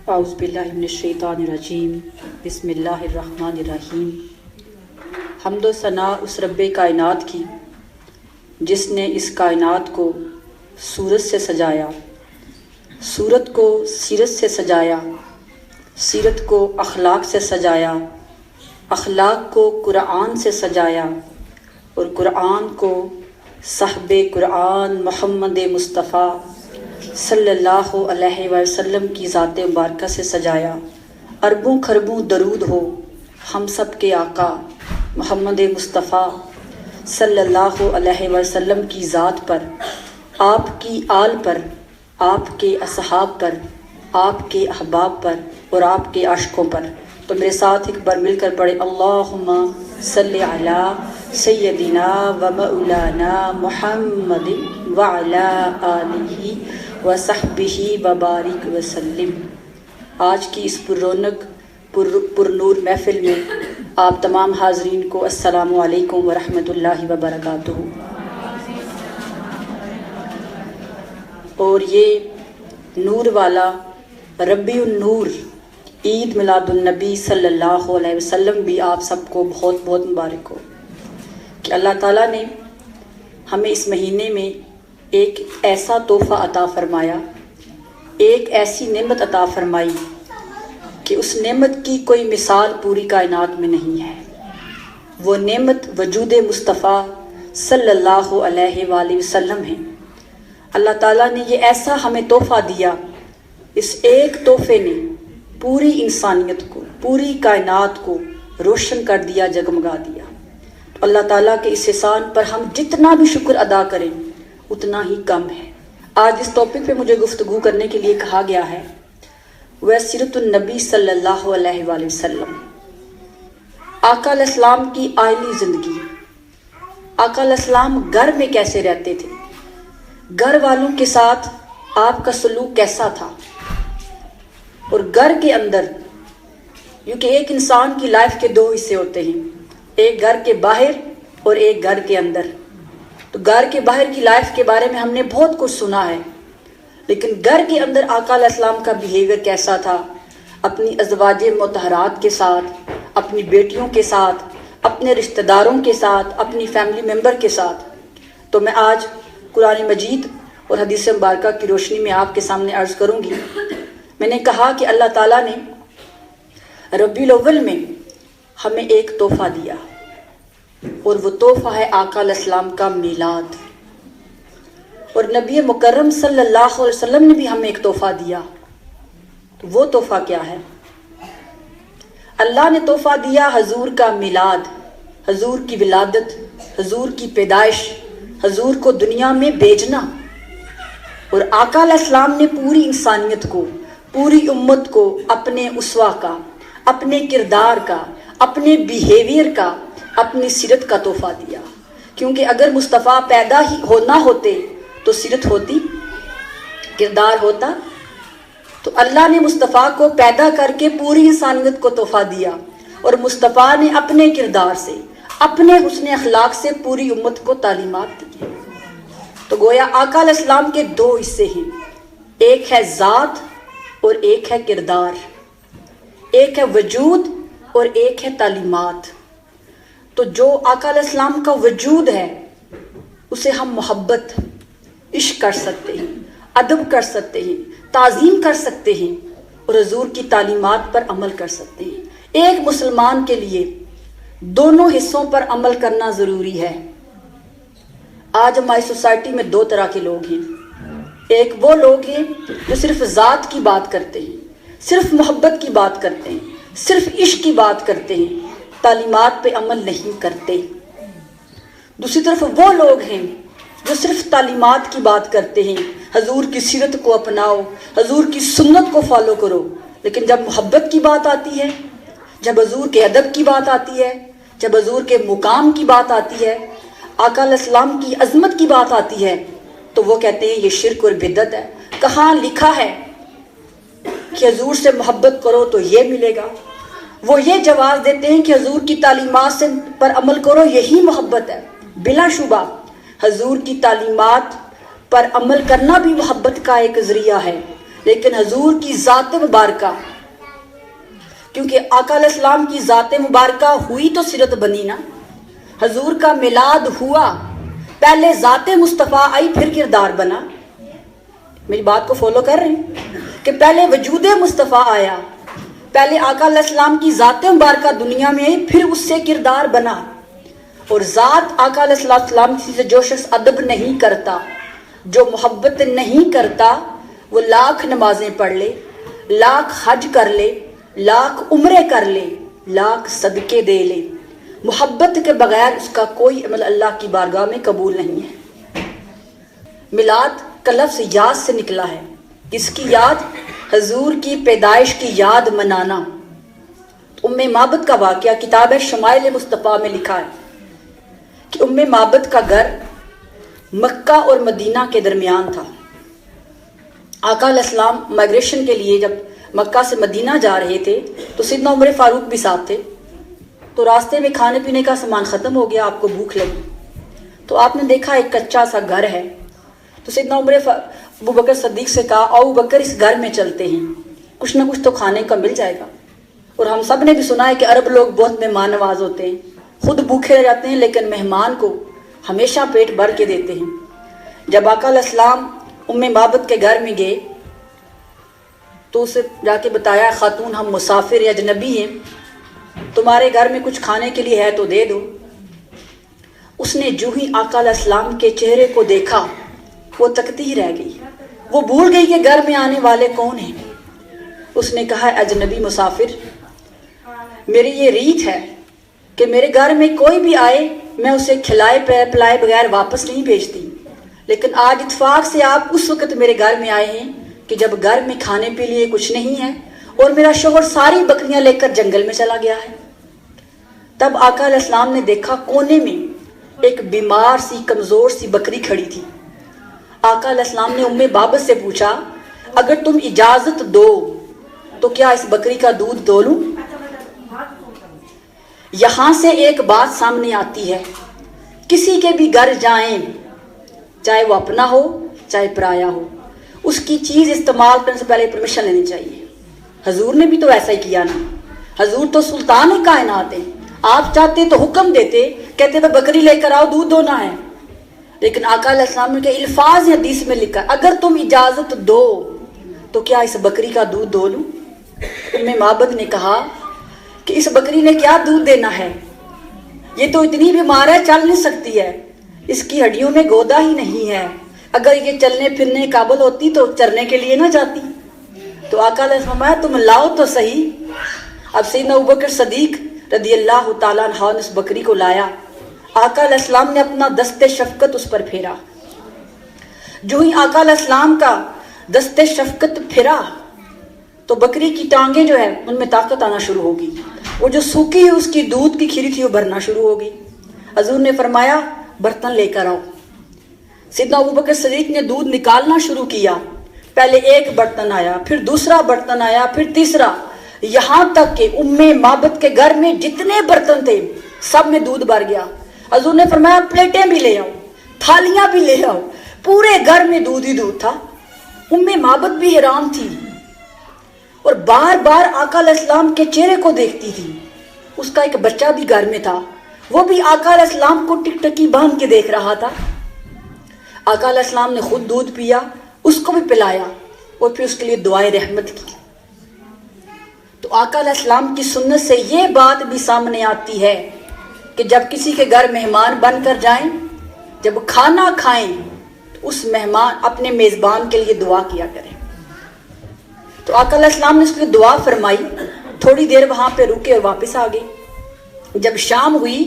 اعوذ باللہ من الشیطان الرجیم بسم اللہ الرحمن الرحیم۔ حمد و ثنا اس رب کائنات کی جس نے اس کائنات کو صورت سے سجایا، صورت کو سیرت سے سجایا، سیرت کو اخلاق سے سجایا، اخلاق کو قرآن سے سجایا اور قرآن کو صحب قرآن محمد مصطفیٰ صلی اللہ علیہ وسلم کی ذات مبارکہ سے سجایا۔ اربوں خربوں درود ہو ہم سب کے آقا محمد مصطفیٰ صلی اللہ علیہ وسلم کی ذات پر، آپ کی آل پر، آپ کے اصحاب پر، آپ کے احباب پر اور آپ کے عاشقوں پر۔ تو میرے ساتھ ایک بار مل کر پڑھے اللہم صلی علی سیدنا و مولانا محمد وعلی آلہ وصحبہ وبارک وسلم۔ آج کی اس پر رونق پر نور محفل میں آپ تمام حاضرین کو السلام علیکم ورحمۃ اللہ وبرکاتہ۔ اور یہ نور والا ربیع النور عید میلاد النبی صلی اللہ علیہ وسلم بھی آپ سب کو بہت بہت مبارک ہو کہ اللہ تعالیٰ نے ہمیں اس مہینے میں ایک ایسا تحفہ عطا فرمایا، ایک ایسی نعمت عطا فرمائی کہ اس نعمت کی کوئی مثال پوری کائنات میں نہیں ہے۔ وہ نعمت وجود مصطفیٰ صلی اللہ علیہ وآلہ وسلم ہے۔ اللہ تعالیٰ نے یہ ایسا ہمیں تحفہ دیا، اس ایک تحفے نے پوری انسانیت کو، پوری کائنات کو روشن کر دیا، جگمگا دیا۔ تو اللہ تعالیٰ کے اس احسان پر ہم جتنا بھی شکر ادا کریں اتنا ہی کم ہے۔ آج اس ٹاپک پہ مجھے گفتگو کرنے کے لیے کہا گیا ہے وہ سیرت النبی صلی اللہ علیہ وآلہ وسلم، آقا علیہ السلام کی آئلی زندگی۔ آقا علیہ السلام گھر میں کیسے رہتے تھے، گھر والوں کے ساتھ آپ کا سلوک کیسا تھا، اور گھر کے اندر، کیونکہ ایک انسان کی لائف کے دو حصے ہوتے ہیں، ایک گھر کے باہر اور ایک گھر کے اندر۔ تو گھر کے باہر کی لائف کے بارے میں ہم نے بہت کچھ سنا ہے، لیکن گھر کے اندر آقا علیہ السلام کا بیہیویئر کیسا تھا، اپنی ازواج مطہرات کے ساتھ، اپنی بیٹیوں کے ساتھ، اپنے رشتہ داروں کے ساتھ، اپنی فیملی ممبر کے ساتھ۔ تو میں آج قرآن مجید اور حدیث مبارکہ کی روشنی میں آپ کے سامنے عرض کروں گی۔ میں نے کہا کہ اللہ تعالیٰ نے ربیع الاول میں ہمیں ایک تحفہ دیا، اور وہ تحفہ ہے آقا علیہ السلام کا میلاد۔ اور نبی مکرم صلی اللہ علیہ وسلم نے بھی ہمیں ایک تحفہ دیا۔ تو وہ تحفہ کیا ہے؟ اللہ نے تحفہ دیا حضور کا میلاد، حضور کی ولادت، حضور کی پیدائش، حضور کو دنیا میں بھیجنا۔ اور آقا علیہ السلام نے پوری انسانیت کو، پوری امت کو اپنے اسوہ کا، اپنے کردار کا، اپنے بیہیویئر کا، اپنی سیرت کا تحفہ دیا۔ کیونکہ اگر مصطفیٰ پیدا ہی ہونا ہوتے تو سیرت ہوتی، کردار ہوتا۔ تو اللہ نے مصطفیٰ کو پیدا کر کے پوری انسانیت کو تحفہ دیا، اور مصطفیٰ نے اپنے کردار سے، اپنے حسن اخلاق سے پوری امت کو تعلیمات دی۔ تو گویا آقا علیہ السلام کے دو حصے ہیں، ایک ہے ذات اور ایک ہے کردار، ایک ہے وجود اور ایک ہے تعلیمات۔ تو جو آقا علیہ السلام کا وجود ہے اسے ہم محبت، عشق کر سکتے ہیں، ادب کر سکتے ہیں، تعظیم کر سکتے ہیں، اور حضور کی تعلیمات پر عمل کر سکتے ہیں۔ ایک مسلمان کے لیے دونوں حصوں پر عمل کرنا ضروری ہے۔ آج ہماری سوسائٹی میں دو طرح کے لوگ ہیں۔ ایک وہ لوگ ہیں جو صرف ذات کی بات کرتے ہیں، صرف محبت کی بات کرتے ہیں، صرف عشق کی بات کرتے ہیں، تعلیمات پہ عمل نہیں کرتے۔ دوسری طرف وہ لوگ ہیں جو صرف تعلیمات کی بات کرتے ہیں، حضور کی سیرت کو اپناؤ، حضور کی سنت کو فالو کرو، لیکن جب محبت کی بات آتی ہے، جب حضور کے ادب کی بات آتی ہے، جب حضور کے مقام کی بات آتی ہے، آقا علیہ السلام کی عظمت کی بات آتی ہے، تو وہ کہتے ہیں یہ شرک اور بدعت ہے۔ کہاں لکھا ہے کہ حضور سے محبت کرو تو یہ ملے گا؟ وہ یہ جواز دیتے ہیں کہ حضور کی تعلیمات پر عمل کرو، یہی محبت ہے۔ بلا شبہ حضور کی تعلیمات پر عمل کرنا بھی محبت کا ایک ذریعہ ہے، لیکن حضور کی ذات مبارکہ، کیونکہ آقا علیہ السلام کی ذات مبارکہ ہوئی تو سیرت بنی نا، حضور کا میلاد ہوا، پہلے ذات مصطفیٰ آئی پھر کردار بنا۔ میری بات کو فالو کر رہے ہیں کہ پہلے وجود مصطفیٰ آیا، پہلے آقا علیہ السلام کی ذات مبارکہ دنیا میں آئی، پھر اس سے کردار بنا۔ اور ذات آقا علیہ السلام سے جو شخص ادب نہیں کرتا، جو محبت نہیں کرتا، وہ لاکھ نمازیں پڑھ لے، لاکھ حج کر لے، لاکھ عمرے کر لے، لاکھ صدقے دے لے، محبت کے بغیر اس کا کوئی عمل اللہ کی بارگاہ میں قبول نہیں ہے۔ میلاد کا لفظ یاد سے نکلا ہے، کس کی یاد؟ حضور کی پیدائش کی یاد منانا۔ ام معبد کا واقعہ کتاب شمائل مصطفیٰ میں لکھا ہے کہ ام معبد کا گھر مکہ اور مدینہ کے درمیان تھا۔ آقا علیہ السلام مائگریشن کے لیے جب مکہ سے مدینہ جا رہے تھے تو سیدنا عمر فاروق بھی ساتھ تھے، تو راستے میں کھانے پینے کا سامان ختم ہو گیا، آپ کو بھوک لگی، تو آپ نے دیکھا ایک کچا سا گھر ہے، تو سیدنا ابو بکر صدیق سے کہا ابو بکر اس گھر میں چلتے ہیں، کچھ نہ کچھ تو کھانے کا مل جائے گا۔ اور ہم سب نے بھی سنا ہے کہ عرب لوگ بہت مہمان نواز ہوتے ہیں، خود بھوکے رہ جاتے ہیں لیکن مہمان کو ہمیشہ پیٹ بھر کے دیتے ہیں۔ جب آقا علیہ السلام ام معبد کے گھر میں گئے تو اسے جا کے بتایا خاتون ہم مسافر یا اجنبی ہیں، تمہارے گھر میں کچھ کھانے کے لیے ہے تو دے دو۔ اس نے جو ہی آقا علیہ السلام کے چہرے کو دیکھا وہ تکتی ہی رہ گئی، وہ بھول گئی کہ گھر میں آنے والے کون ہیں۔ اس نے کہا اجنبی مسافر، میری یہ ریت ہے کہ میرے گھر میں کوئی بھی آئے میں اسے کھلائے پلائے بغیر واپس نہیں بھیجتی، لیکن آج اتفاق سے آپ اس وقت میرے گھر میں آئے ہیں کہ جب گھر میں کھانے کے لیے کچھ نہیں ہے اور میرا شوہر ساری بکریاں لے کر جنگل میں چلا گیا ہے۔ تب آقا علیہ السلام نے دیکھا کونے میں ایک بیمار سی کمزور سی بکری کھڑی تھی۔ آقا علیہ السلام نے ام بابت سے پوچھا اگر تم اجازت دو تو کیا اس بکری کا دودھ دو لوں؟ یہاں سے ایک بات سامنے آتی ہے، کسی کے بھی گھر جائیں، چاہے وہ اپنا ہو چاہے پرایا ہو، اس کی چیز استعمال کرنے سے پہلے پرمیشن لینی چاہیے۔ حضور نے بھی تو ایسا ہی کیا نا، حضور تو سلطان کائنات ہیں، آپ چاہتے تو حکم دیتے، کہتے تو بکری لے کر آؤ دودھ دونا ہے، لیکن آقا علیہ السلام نے کہ الفاظ حدیث میں لکھا اگر تم اجازت دو تو کیا اس بکری کا دودھ دو لوں؟ ام معبد نے کہا کہ اس بکری نے کیا دودھ دینا ہے، یہ تو اتنی بیمار ہے چل نہیں سکتی ہے، اس کی ہڈیوں میں گودا ہی نہیں ہے، اگر یہ چلنے پھرنے قابل ہوتی تو چرنے کے لیے نہ جاتی۔ تو آقا علیہ السلام تم لاؤ تو صحیح۔ اب سیدنا ابوبکر صدیق رضی اللہ تعالیٰ عنہ نے اس بکری کو لایا، آقا علیہ السلام نے اپنا دست شفقت اس پر پھیرا۔ جو ہی آقا علیہ السلام کا دست شفقت پھیرا تو بکری کی ٹانگیں جو ہے ان میں طاقت آنا شروع ہوگی، وہ جو سوکھی ہے اس کی دودھ کی کھیری تھی وہ بھرنا شروع ہوگی۔ حضور نے فرمایا برتن لے کر آؤ۔ سیدنا ابوبکر صدیق نے دودھ نکالنا شروع کیا، پہلے ایک برتن آیا، پھر دوسرا برتن آیا، پھر تیسرا، یہاں تک کہ ام معبد کے گھر میں جتنے برتن تھے سب میں دودھ بھر گیا۔ حضور نے فرمایا پلیٹیں بھی لے آؤ، تھالیاں بھی لے آؤ، پورے گھر میں دودھ ہی دودھ تھا۔ ام معبد بھی حیران تھی اور بار بار آقا علیہ السلام کے چہرے کو دیکھتی تھی۔ اس کا ایک بچہ بھی گھر میں تھا، وہ بھی آقا علیہ السلام کو ٹک ٹکی باندھ کے دیکھ رہا تھا۔ آقا علیہ السلام نے خود دودھ پیا، اس کو بھی پلایا اور پھر اس کے لیے دعائے رحمت کی۔ تو آقا علیہ السلام کی سنت سے یہ بات بھی سامنے آتی ہے کہ جب کسی کے گھر مہمان بن کر جائیں، جب کھانا کھائیں تو اس مہمان اپنے میزبان کے لیے دعا کیا کریں۔ تو آقا علیہ السلام نے اس کے لیے دعا فرمائی، تھوڑی دیر وہاں پہ رکے اور واپس آ گئے۔ جب شام ہوئی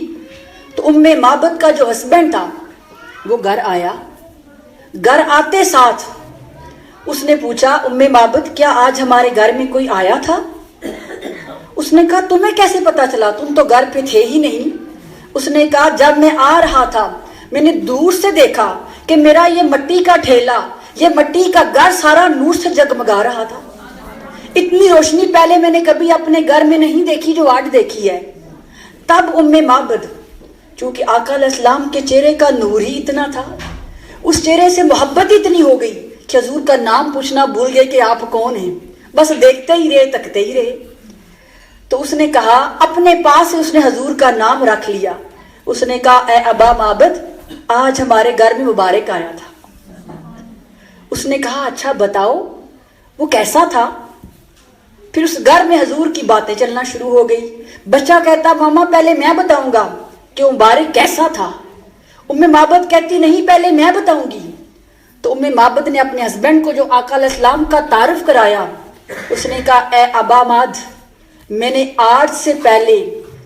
تو ام معبد کا جو ہسبینڈ تھا وہ گھر آیا، گھر آتے ساتھ اس نے پوچھا ام معبد کیا آج ہمارے گھر میں کوئی آیا تھا؟ اس نے کہا تمہیں کیسے پتا چلا، تم تو گھر پہ تھے ہی نہیں۔ اس نے کہا جب میں آ رہا تھا میں نے دور سے دیکھا کہ میرا یہ مٹی کا ٹھیلا، یہ مٹی کا گھر سارا نور سے جگمگا رہا تھا، اتنی روشنی پہلے میں نے کبھی اپنے گھر میں نہیں دیکھی جو آج دیکھی ہے۔ تب ام معبد، چونکہ آقا علیہ السلام کے چہرے کا نور ہی اتنا تھا، اس چہرے سے محبت اتنی ہو گئی کہ حضور کا نام پوچھنا بھول گئے کہ آپ کون ہیں، بس دیکھتے ہی رہے، تکتے ہی رہے۔ تو اس نے کہا، اپنے پاس سے اس نے حضور کا نام رکھ لیا۔ اس نے کہا، اے ابا معبد، آج ہمارے گھر میں مبارک آیا تھا۔ اس نے کہا، اچھا بتاؤ وہ کیسا تھا؟ پھر اس گھر میں حضور کی باتیں چلنا شروع ہو گئی۔ بچہ کہتا، ماما پہلے میں بتاؤں گا کہ مبارک کیسا تھا۔ معبد کہتی، نہیں پہلے میں بتاؤں گی۔ تو معبد نے اپنے ہسبینڈ کو جو آقا علیہ السلام کا تعارف کرایا، اس نے کہا، اے ابا ماد، میں نے آج سے پہلے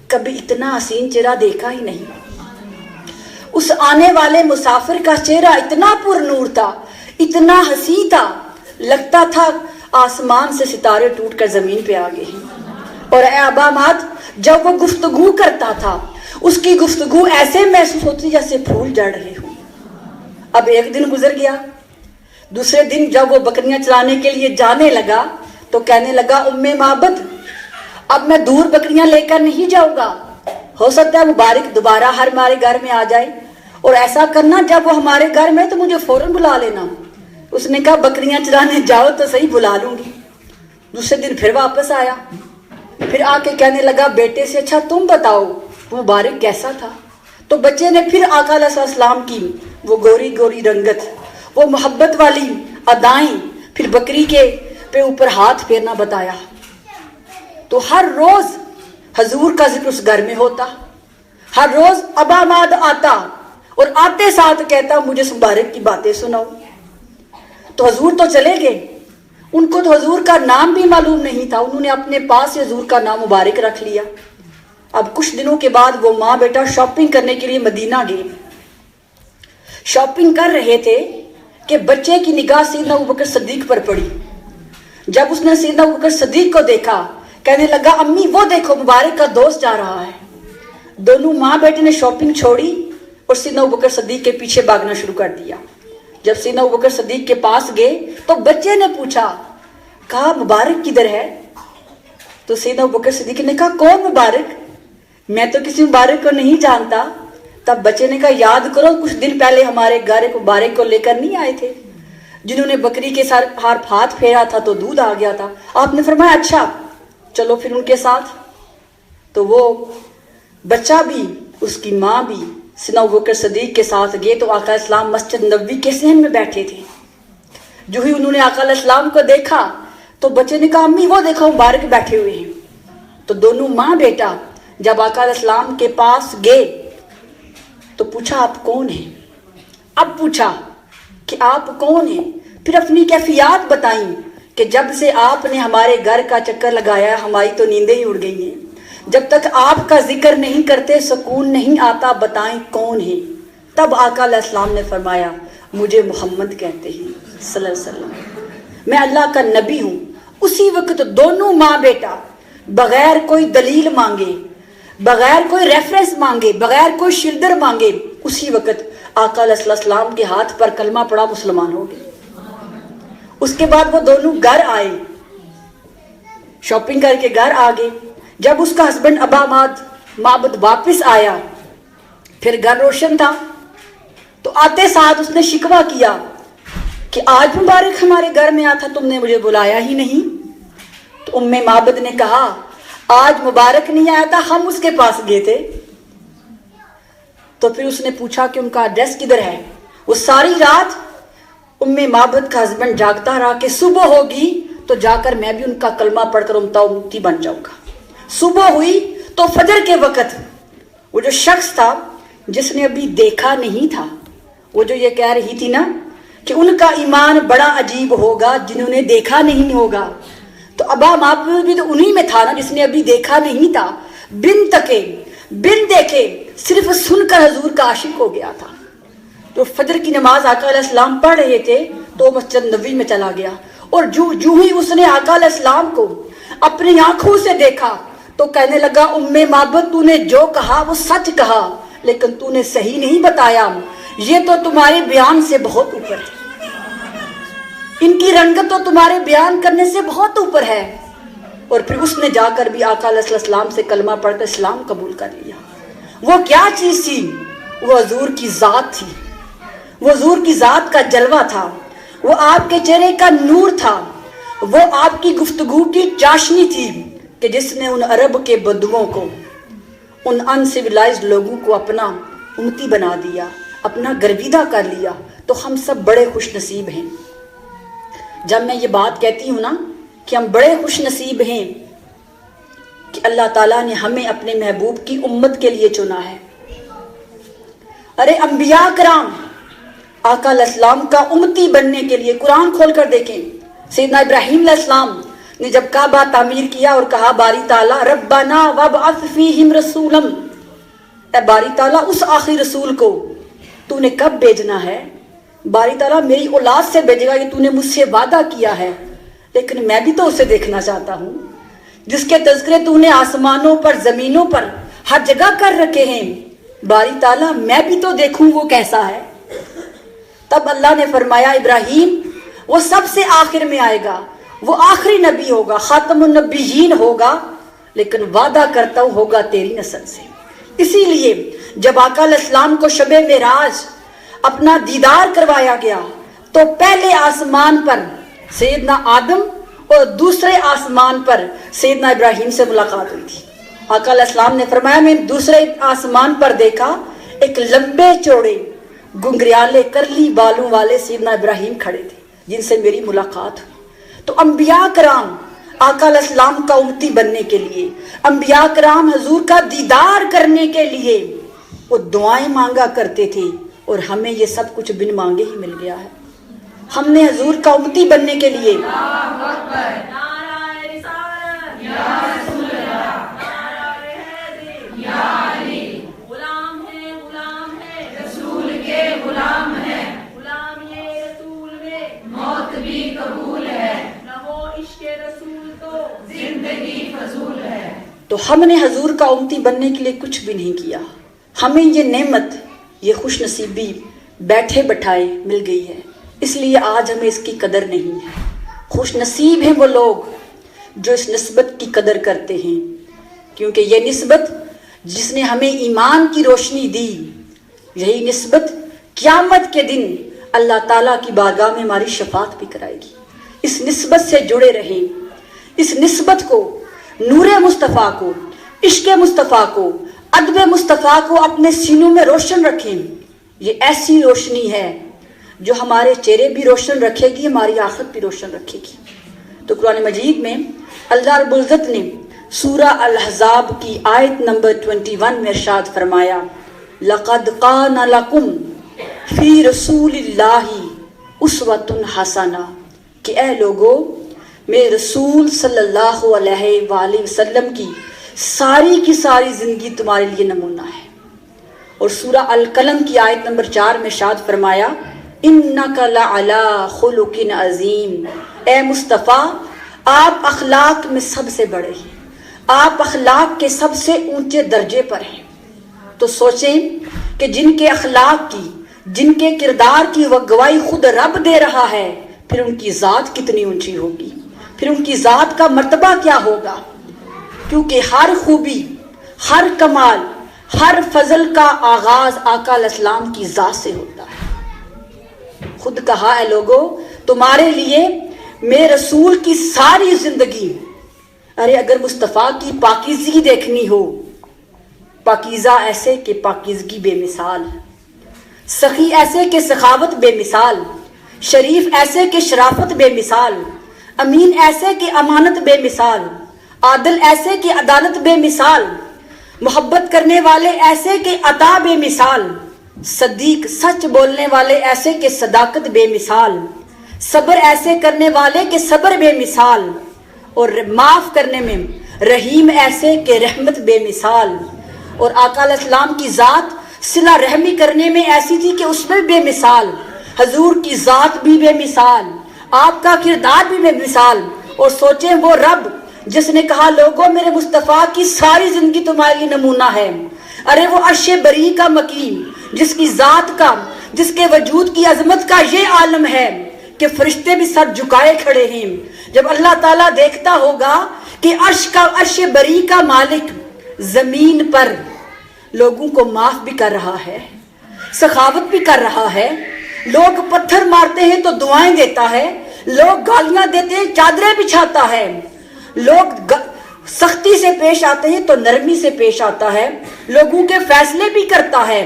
کبھی اتنا حسین چہرہ دیکھا ہی نہیں۔ اس آنے والے مسافر کا چہرہ اتنا پر نور تھا، اتنا حسین تھا، لگتا تھا آسمان سے ستارے ٹوٹ کر زمین پہ آ گئے ہیں۔ اور اے ابا ماد، جب وہ گفتگو کرتا تھا، اس کی گفتگو ایسے محسوس ہوتی جیسے پھول جڑ رہے ہوں۔ اب ایک دن گزر گیا، دوسرے دن جب وہ بکریاں چرانے کے لیے جانے لگا تو کہنے لگا، معبد، اب میں دور بکریاں لے کر نہیں جاؤں گا، ہو سکتا ہے مبارک دوبارہ ہمارے گھر میں آ جائے، اور ایسا کرنا جب وہ ہمارے گھر میں تو مجھے فوراً بلا لینا۔ اس نے کہا، بکریاں چرانے جاؤ تو صحیح، بلا لوں گی۔ دوسرے دن پھر واپس آیا، پھر آ کے کہنے لگا بیٹے سے، اچھا تم بتاؤ مبارک کیسا تھا؟ تو بچے نے پھر آقا علیہ السلام کی وہ گوری گوری رنگت، وہ محبت والی ادائیں، پھر بکری کے پہ اوپر ہاتھ پھیرنا بتایا۔ تو ہر روز حضور کا ذکر اس گھر میں ہوتا، ہر روز ابا ماد آتا اور آتے ساتھ کہتا، مجھے مبارک کی باتیں سناؤ۔ تو حضور تو چلے گئے، ان کو تو حضور کا نام بھی معلوم نہیں تھا، انہوں نے اپنے پاس حضور کا نام مبارک رکھ لیا۔ اب کچھ دنوں کے بعد وہ ماں بیٹا شاپنگ کرنے کے لیے مدینہ گئے۔ شاپنگ کر رہے تھے کہ بچے کی نگاہ سیدنا ابوبکر صدیق پر پڑی۔ جب اس نے سیدنا ابوبکر صدیق کو دیکھا، کہنے لگا، امی وہ دیکھو مبارک کا دوست جا رہا ہے۔ دونوں ماں بیٹے نے شاپنگ چھوڑی اور سیدنا ابوبکر صدیق کے پیچھے بھاگنا شروع کر دیا۔ جب سیدنا ابوبکر صدیق کے پاس گئے تو بچے نے پوچھا، کہا مبارک کدھر ہے؟ تو سیدنا ابوبکر صدیق نے کہا، کون مبارک؟ میں تو کسی مبارک کو نہیں جانتا۔ تب بچے نے کہا، یاد کرو کچھ دن پہلے ہمارے گھر ایک مبارک کو لے کر نہیں آئے تھے، جنہوں نے بکری کے ساتھ ہاتھ پھیرا تھا تو دودھ آ گیا تھا۔ آپ نے فرمایا، اچھا چلو پھر ان کے ساتھ۔ تو وہ بچہ بھی اس کی ماں بھی سیدنا ابوبکر صدیق کے ساتھ گئے تو آقا اسلام مسجد نبوی کے صحن میں بیٹھے تھے۔ جو ہی انہوں نے آقا علیہ السلام کو دیکھا تو بچے نے کہا، امی وہ دیکھو مبارک بیٹھے ہوئے ہیں۔ تو دونوں ماں بیٹا جب آقا علیہ السلام کے پاس گئے تو پوچھا، آپ کون ہیں؟ اب پوچھا کہ آپ کون ہیں، پھر اپنی کیفیات بتائیں کہ جب سے آپ نے ہمارے گھر کا چکر لگایا ہماری تو نیندیں ہی اڑ گئی ہیں، جب تک آپ کا ذکر نہیں کرتے سکون نہیں آتا، بتائیں کون ہیں۔ تب آقا علیہ السلام نے فرمایا، مجھے محمد کہتے ہیں صلی اللہ علیہ وسلم، میں اللہ کا نبی ہوں۔ اسی وقت دونوں ماں بیٹا بغیر کوئی دلیل مانگے، بغیر کوئی ریفرنس مانگے، بغیر کوئی شلڈر مانگے، اسی وقت آقا علیہ السلام کے ہاتھ پر کلمہ پڑا، مسلمان ہو گئے۔ اس کے بعد وہ دونوں گھر آئے، شاپنگ کر کے گھر آ گئے۔ جب اس کا ہسبینڈ ابا معبد واپس آیا، پھر گھر روشن تھا، تو آتے ساتھ اس نے شکوہ کیا کہ آج مبارک ہمارے گھر میں آیا تھا، تم نے مجھے بلایا ہی نہیں۔ تو معبد نے کہا، آج مبارک نہیں آیا تھا، ہم اس کے پاس گئے تھے۔ تو پھر اس نے پوچھا کہ ان کا ایڈریس کدھر ہے۔ وہ ساری رات معبد کا ہسبینڈ جاگتا رہا کہ صبح ہوگی تو جا کر میں بھی ان کا کلمہ پڑھ کر امتی بن جاؤں گا۔ صبح ہوئی تو فجر کے وقت وہ جو شخص تھا جس نے ابھی دیکھا نہیں تھا، وہ جو یہ کہہ رہی تھی نا کہ ان کا ایمان بڑا عجیب ہوگا جنہوں نے دیکھا نہیں ہوگا، تو ابا معبد بھی تو انہی میں تھا نا جس نے ابھی دیکھا نہیں تھا، بن تکے بن دیکھے صرف سن کر حضور کا عاشق ہو گیا تھا۔ تو فجر کی نماز آقا علیہ السلام پڑھ رہے تھے تو مسجد نبوی میں چلا گیا، اور جو ہی اس نے آقا علیہ السلام کو اپنی آنکھوں سے دیکھا تو کہنے لگا، معبد تو نے جو کہا وہ سچ کہا، لیکن تو نے صحیح نہیں بتایا، یہ تو تمہارے بیان سے بہت اوپر ہے، ان کی رنگت تو تمہارے بیان کرنے سے بہت اوپر ہے۔ اور پھر اس نے جا کر بھی آقا علیہ السلام سے کلمہ پڑھ کر اسلام قبول کر لیا۔ وہ کیا چیز تھی؟ وہ حضور کی ذات تھی، وہ حضور کی ذات کا جلوہ تھا، وہ آپ کے چہرے کا نور تھا، وہ آپ کی گفتگو کی چاشنی تھی کہ جس نے ان عرب کے بدوؤں کو، ان ان سویلائزڈ لوگوں کو اپنا امتی بنا دیا، اپنا گرویدہ کر لیا۔ تو ہم سب بڑے خوش نصیب ہیں۔ جب میں یہ بات کہتی ہوں نا کہ ہم بڑے خوش نصیب ہیں کہ اللہ تعالیٰ نے ہمیں اپنے محبوب کی امت کے لیے چنا ہے۔ ارے انبیاء کرام آقا علیہ السلام کا امتی بننے کے لیے، قرآن کھول کر دیکھیں، سیدنا ابراہیم علیہ السلام نے جب کعبہ تعمیر کیا اور کہا باری تعالیٰ ربنا وابعث فیہم رسولا، اے باری تعالیٰ اس آخری رسول کو تو نے کب بھیجنا ہے؟ باری تعالیٰ میری اولاد سے بھیجے گا، یہ تو نے مجھ سے وعدہ کیا ہے، لیکن میں بھی تو اسے دیکھنا چاہتا ہوں جس کے تذکرے تو نے آسمانوں پر زمینوں پر ہر جگہ کر رکھے ہیں۔ باری تعالیٰ میں بھی تو دیکھوں وہ کیسا ہے۔ تب اللہ نے فرمایا ابراہیم وہ سب سے آخر میں آئے گا، وہ آخری نبی ہوگا، خاتم النبیین ہوگا، لیکن وعدہ کرتا ہوں ہوگا تیری نسل سے۔ اسی لیے جب آقا علیہ السلام کو شب معراج اپنا دیدار کروایا گیا تو پہلے آسمان پر سیدنا آدم اور دوسرے آسمان پر سیدنا ابراہیم سے ملاقات ہوئی تھی۔ آقا علیہ السلام نے فرمایا میں دوسرے آسمان پر دیکھا ایک لمبے چوڑے گنگریالے کرلی بالوں والے سیدنا ابراہیم کھڑے تھے جن سے میری ملاقات ہوئی۔ تو انبیاء کرام آقا علیہ السلام کا امتی بننے کے لیے، انبیاء کرام حضور کا دیدار کرنے کے لیے وہ دعائیں مانگا کرتے تھے، اور ہمیں یہ سب کچھ بن مانگے ہی مل گیا ہے۔ ہم نے حضور کا امتی بننے کے لیے تو ہم نے حضور کا امتی بننے کے لیے کچھ بھی نہیں کیا۔ ہمیں یہ نعمت، یہ خوش نصیبی بیٹھے بٹھائے مل گئی ہے، اس لیے آج ہمیں اس کی قدر نہیں ہے۔ خوش نصیب ہیں وہ لوگ جو اس نسبت کی قدر کرتے ہیں، کیونکہ یہ نسبت جس نے ہمیں ایمان کی روشنی دی، یہی نسبت قیامت کے دن اللہ تعالیٰ کی بارگاہ میں ہماری شفاعت بھی کرائے گی۔ اس نسبت سے جڑے رہیں، اس نسبت کو، نور مصطفیٰ کو، عشق مصطفیٰ کو، ادب مصطفیٰ کو اپنے سینوں میں روشن رکھیں۔ یہ ایسی روشنی ہے جو ہمارے چہرے بھی روشن رکھے گی، ہماری آخرت بھی روشن رکھے گی۔ تو قرآن مجید میں اللہ رب العزت نے سورہ الاحزاب کی آیت نمبر 21 میں ارشاد فرمایا لَقَدْ قَانَ لَكُمْ فِي رَسُولِ اللَّهِ أُسْوَةٌ حَسَنَةٌ کہ اے لوگو میں رسول صلی اللہ علیہ وآلہ وسلم کی ساری زندگی تمہارے لیے نمونہ ہے۔ اور سورہ القلم کی آیت نمبر 4 میں ارشاد فرمایا اِنَّكَ لَعَلَىٰ خُلُقٍ عَظِيمٍ اے مصطفیٰ آپ اخلاق میں سب سے بڑے ہیں، آپ اخلاق کے سب سے اونچے درجے پر ہیں۔ تو سوچیں کہ جن کے اخلاق کی، جن کے کردار کی وہ گواہی خود رب دے رہا ہے، پھر ان کی ذات کتنی اونچی ہوگی، پھر ان کی ذات کا مرتبہ کیا ہوگا۔ کیونکہ ہر خوبی، ہر کمال، ہر فضل کا آغاز آقا علیہ السلام کی ذات سے ہوتا ہے۔ خود کہا اے لوگو تمہارے لیے میں رسول کی ساری زندگی، ارے اگر مصطفیٰ کی پاکیزگی دیکھنی ہو، پاکیزہ ایسے کہ پاکیزگی بے مثال، سخی ایسے کہ سخاوت بے مثال، شریف ایسے کہ شرافت بے مثال، امین ایسے کہ امانت بے مثال، عادل ایسے کہ عدالت بے مثال، محبت کرنے والے ایسے کہ عطا بے مثال، صدیق سچ بولنے والے ایسے کہ صداقت بے مثال، صبر ایسے کرنے والے کہ صبر بے مثال، اور معاف کرنے میں رحیم ایسے کہ رحمت بے مثال۔ اور آقا علیہ السلام کی ذات صلہ رحمی کرنے میں ایسی تھی کہ اس میں بے مثال، حضور کی ذات بھی بے مثال، آپ کا کردار بھی بے مثال۔ اور سوچیں وہ رب جس نے کہا لوگوں میرے مصطفیٰ کی ساری زندگی تمہارے لیے نمونہ ہے، ارے وہ عرش بری کا مقیم جس کی ذات کا، جس کے وجود کی عظمت کا یہ عالم ہے کہ فرشتے بھی سر جھکائے کھڑے ہیں۔ جب اللہ تعالیٰ دیکھتا ہوگا کہ عرش بری کا مالک زمین پر لوگوں کو معاف بھی کر رہا ہے، سخاوت بھی کر رہا ہے، لوگ پتھر مارتے ہیں تو دعائیں دیتا ہے، لوگ گالیاں دیتے ہیں چادریں بچھاتا ہے، لوگ سختی سے پیش آتے ہیں تو نرمی سے پیش آتا ہے، لوگوں کے فیصلے بھی کرتا ہے۔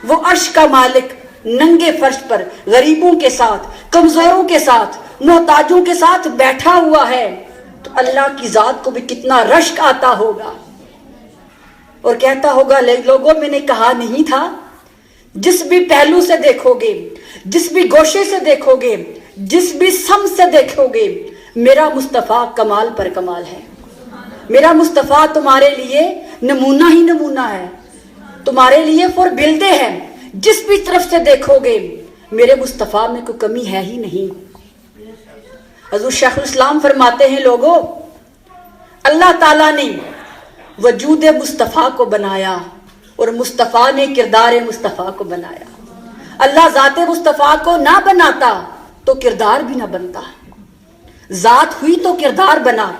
وہ عرش کا مالک ننگے فرش پر غریبوں کے ساتھ، کمزوروں کے ساتھ، محتاجوں کے ساتھ بیٹھا ہوا ہے، تو اللہ کی ذات کو بھی کتنا رشک آتا ہوگا، اور کہتا ہوگا لوگوں میں نے کہا نہیں تھا؟ جس بھی پہلو سے دیکھو گے، جس بھی گوشے سے دیکھو گے، جس بھی سمت سے دیکھو گے، میرا مصطفیٰ کمال پر کمال ہے، میرا مصطفیٰ تمہارے لیے نمونہ ہی نمونہ ہے، تمہارے لیے بلدے ہیں، جس بھی طرف سے دیکھو گے میرے مصطفیٰ میں کوئی کمی ہے ہی نہیں۔ حضور شیخ الاسلام فرماتے ہیں لوگوں، اللہ تعالیٰ نے وجود مصطفیٰ کو بنایا اور مصطفیٰ نے کردار مصطفیٰ کو بنایا۔ اللہ ذات مصطفیٰ کو نہ بناتا تو کردار بھی نہ بنتا، ذات ہوئی تو کردار بنا۔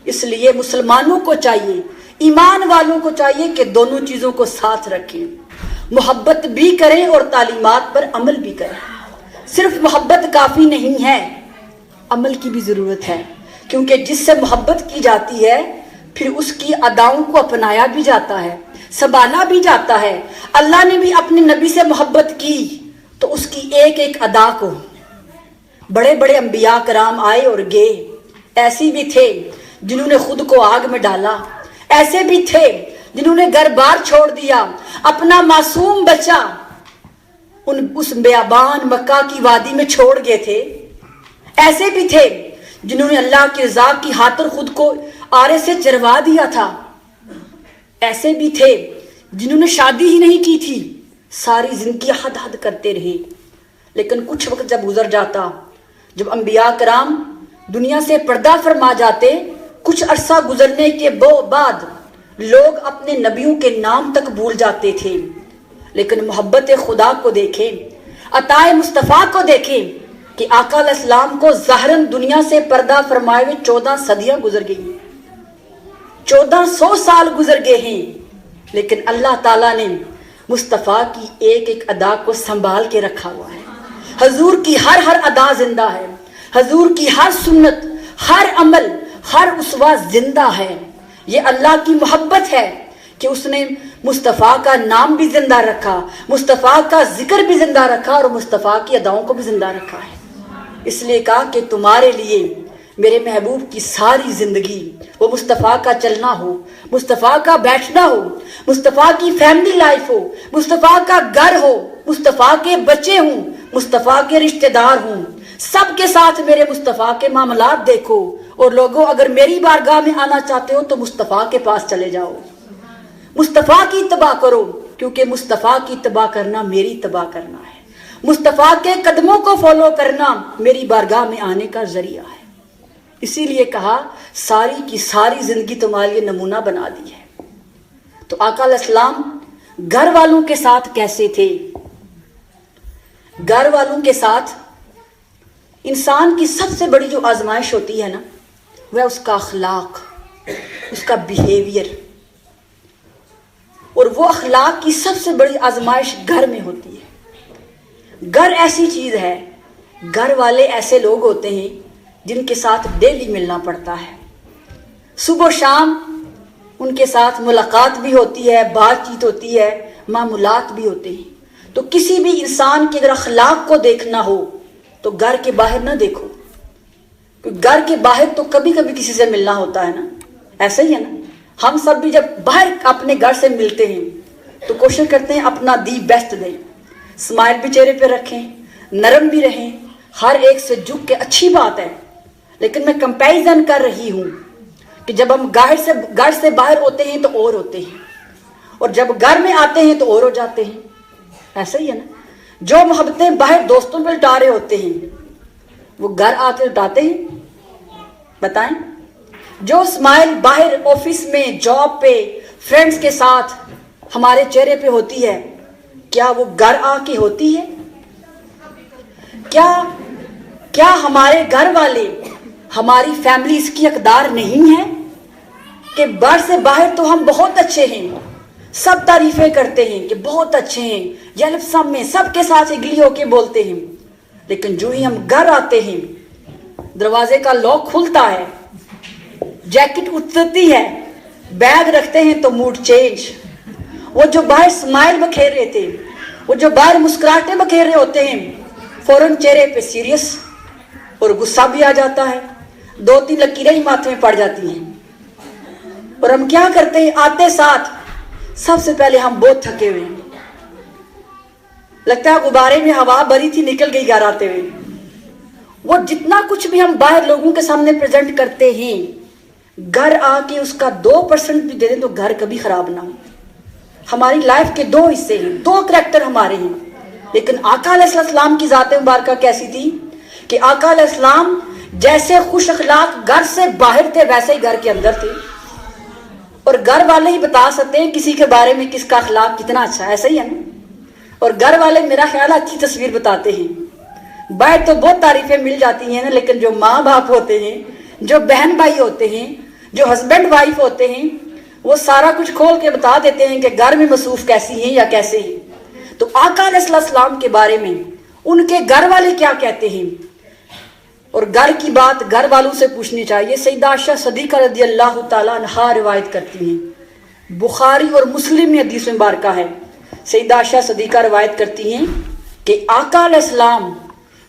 اس لیے مسلمانوں کو چاہیے، ایمان والوں کو چاہیے کہ دونوں چیزوں کو ساتھ رکھیں، محبت بھی کریں اور تعلیمات پر عمل بھی کریں۔ صرف محبت کافی نہیں ہے، عمل کی بھی ضرورت ہے، کیونکہ جس سے محبت کی جاتی ہے پھر اس کی اداؤں کو اپنایا بھی جاتا ہے، سنبھالا بھی جاتا ہے۔ اللہ نے بھی اپنے نبی سے محبت کی تو اس کی ایک ایک ادا کو، بڑے بڑے انبیاء کرام آئے اور گئے، ایسے بھی تھے جنہوں نے خود کو آگ میں ڈالا، ایسے بھی تھے جنہوں نے گھر بار چھوڑ دیا، اپنا معصوم بچہ اس بیابان مکہ کی وادی میں چھوڑ گئے تھے، ایسے بھی تھے جنہوں نے اللہ کی رضا کی خاطر خود کو آرے سے چروا دیا تھا، ایسے بھی تھے جنہوں نے شادی ہی نہیں کی تھی، ساری زندگی حد حد کرتے رہے۔ لیکن کچھ وقت جب گزر جاتا، جب انبیاء کرام دنیا سے پردہ فرما جاتے، کچھ عرصہ گزرنے کے بعد لوگ اپنے نبیوں کے نام تک بھول جاتے تھے، لیکن محبت خدا کو دیکھیں، عطائے مصطفیٰ کو دیکھیں کہ آقا علیہ السلام کو ظاہراً دنیا سے پردہ فرمائے ہوئے 14 صدیاں گزر گئی، 1400 سال گزر گئے ہیں، لیکن اللہ تعالیٰ نے مصطفیٰ کی ایک ایک ادا کو سنبھال کے رکھا ہوا ہے۔ حضور کی ہر ادا زندہ ہے، حضور کی ہر سنت، ہر عمل، ہر اسوہ زندہ ہے۔ یہ اللہ کی محبت ہے کہ اس نے مصطفیٰ کا نام بھی زندہ رکھا، مصطفیٰ کا ذکر بھی زندہ رکھا اور مصطفیٰ کی اداؤں کو بھی زندہ رکھا ہے۔ اس لیے کہا کہ تمہارے لیے میرے محبوب کی ساری زندگی وہ مصطفیٰ کا چلنا ہو، مصطفیٰ کا بیٹھنا ہو، مصطفیٰ کی فیملی لائف ہو، مصطفیٰ کا گھر ہو، مصطفیٰ کے بچے ہوں، مصطفیٰ کے رشتہ دار ہوں، سب کے ساتھ میرے مصطفیٰ کے معاملات دیکھو۔ اور لوگوں، اگر میری بارگاہ میں آنا چاہتے ہو تو مصطفیٰ کے پاس چلے جاؤ، مصطفیٰ کی اتباع کرو، کیونکہ مصطفیٰ کی اتباع کرنا میری اتباع کرنا ہے، مصطفیٰ کے قدموں کو فالو کرنا میری بارگاہ میں آنے کا ذریعہ ہے۔ اسی لیے کہا ساری کی ساری زندگی تمہارے لیے نمونہ بنا دی ہے۔ تو آقا علیہ السلام گھر والوں کے ساتھ کیسے تھے؟ گھر والوں کے ساتھ انسان کی سب سے بڑی جو آزمائش ہوتی ہے نا، وہ اس کا اخلاق، اس کا بیہیویئر، اور وہ اخلاق کی سب سے بڑی آزمائش گھر میں ہوتی ہے۔ گھر ایسی چیز ہے، گھر والے ایسے لوگ ہوتے ہیں جن کے ساتھ ڈیلی ملنا پڑتا ہے، صبح و شام ان کے ساتھ ملاقات بھی ہوتی ہے، بات چیت ہوتی ہے، معمولات بھی ہوتے ہیں۔ تو کسی بھی انسان کے اگر اخلاق کو دیکھنا ہو تو گھر کے باہر نہ دیکھو، کیونکہ گھر کے باہر تو کبھی کبھی کسی سے ملنا ہوتا ہے نا، ایسا ہی ہے نا۔ ہم سب بھی جب باہر اپنے گھر سے ملتے ہیں تو کوشش کرتے ہیں اپنا دی بیسٹ دیں، اسمائل بھی چہرے پہ رکھیں، نرم بھی رہیں، ہر ایک سے جھک کے، اچھی بات ہے۔ لیکن میں کمپیریزن کر رہی ہوں کہ جب ہم گھر سے باہر ہوتے ہیں تو اور ہوتے ہیں، اور جب گھر میں آتے ہیں تو اور ہو جاتے ہیں، ایسا ہی ہے نا۔ جو محبتیں باہر دوستوں پہ لٹا رہے ہوتے ہیں وہ گھر آ کے لٹاتے ہیں؟ بتائیں۔ جو اسمائل باہر آفس میں، جاب پہ، فرینڈز کے ساتھ ہمارے چہرے پہ ہوتی ہے، کیا وہ گھر آ کے ہوتی ہے؟ کیا ہمارے گھر والے، ہماری فیملی اس کی حقدار نہیں ہے کہ گھر سے باہر تو ہم بہت اچھے ہیں، سب تعریفیں کرتے ہیں کہ بہت اچھے ہیں، یلپ سب میں سب کے ساتھ اگلی ہو کے بولتے ہیں، لیکن جو ہی ہم گھر آتے ہیں دروازے کا لاک کھلتا ہے, جیکٹ اترتی ہے, بیگ رکھتے ہیں تو موڈ چینج. وہ جو باہر اسمائل بکھیر رہے تھے, وہ جو باہر مسکراہٹیں بکھیر رہے ہوتے ہیں, فوراً چہرے پہ سیریس اور غصہ بھی آ جاتا ہے, 2-3 لکیریں ہی ماتھے میں پڑ جاتی ہیں. اور ہم کیا کرتے ہیں, آتے ساتھ سب سے پہلے ہم بہت تھکے ہوئے ہیں, لگتا ہے غبارے میں ہوا بھری تھی نکل گئی گھر آتے ہوئے. وہ جتنا کچھ بھی ہم باہر لوگوں کے سامنے پریزنٹ کرتے ہیں, گھر آ کے اس کا 2% بھی دے دیں تو گھر کبھی خراب نہ ہو. ہماری لائف کے 2 حصے ہیں, 2 کریکٹر ہمارے ہیں. لیکن آقا علیہ السلام کی ذات مبارکہ کیسی تھی کہ آقا علیہ السلام جیسے خوش اخلاق گھر سے باہر تھے ویسے ہی گھر کے اندر تھے. اور گھر والے ہی بتا سکتے ہیں کسی کے بارے میں کس کا اخلاق کتنا اچھا ہے, ایسا ہی ہے نا. اور گھر والے میرا خیال اچھی تصویر بتاتے ہیں. باہر تو بہت تعریفیں مل جاتی ہیں نا, لیکن جو ماں باپ ہوتے ہیں, جو بہن بھائی ہوتے ہیں, جو ہسبینڈ وائف ہوتے ہیں, وہ سارا کچھ کھول کے بتا دیتے ہیں کہ گھر میں مصروف کیسی ہیں یا کیسے ہیں. تو آقا علیہ السلام کے بارے میں ان کے گھر والے کیا کہتے ہیں, اور گھر کی بات گھر والوں سے پوچھنی چاہیے. سیدہ عائشہ صدیقہ رضی اللہ تعالیٰ عنہا روایت کرتی ہیں, بخاری اور مسلم میں حدیث مبارکہ ہے. سیدہ عائشہ صدیقہ روایت کرتی ہیں کہ آقا علیہ السلام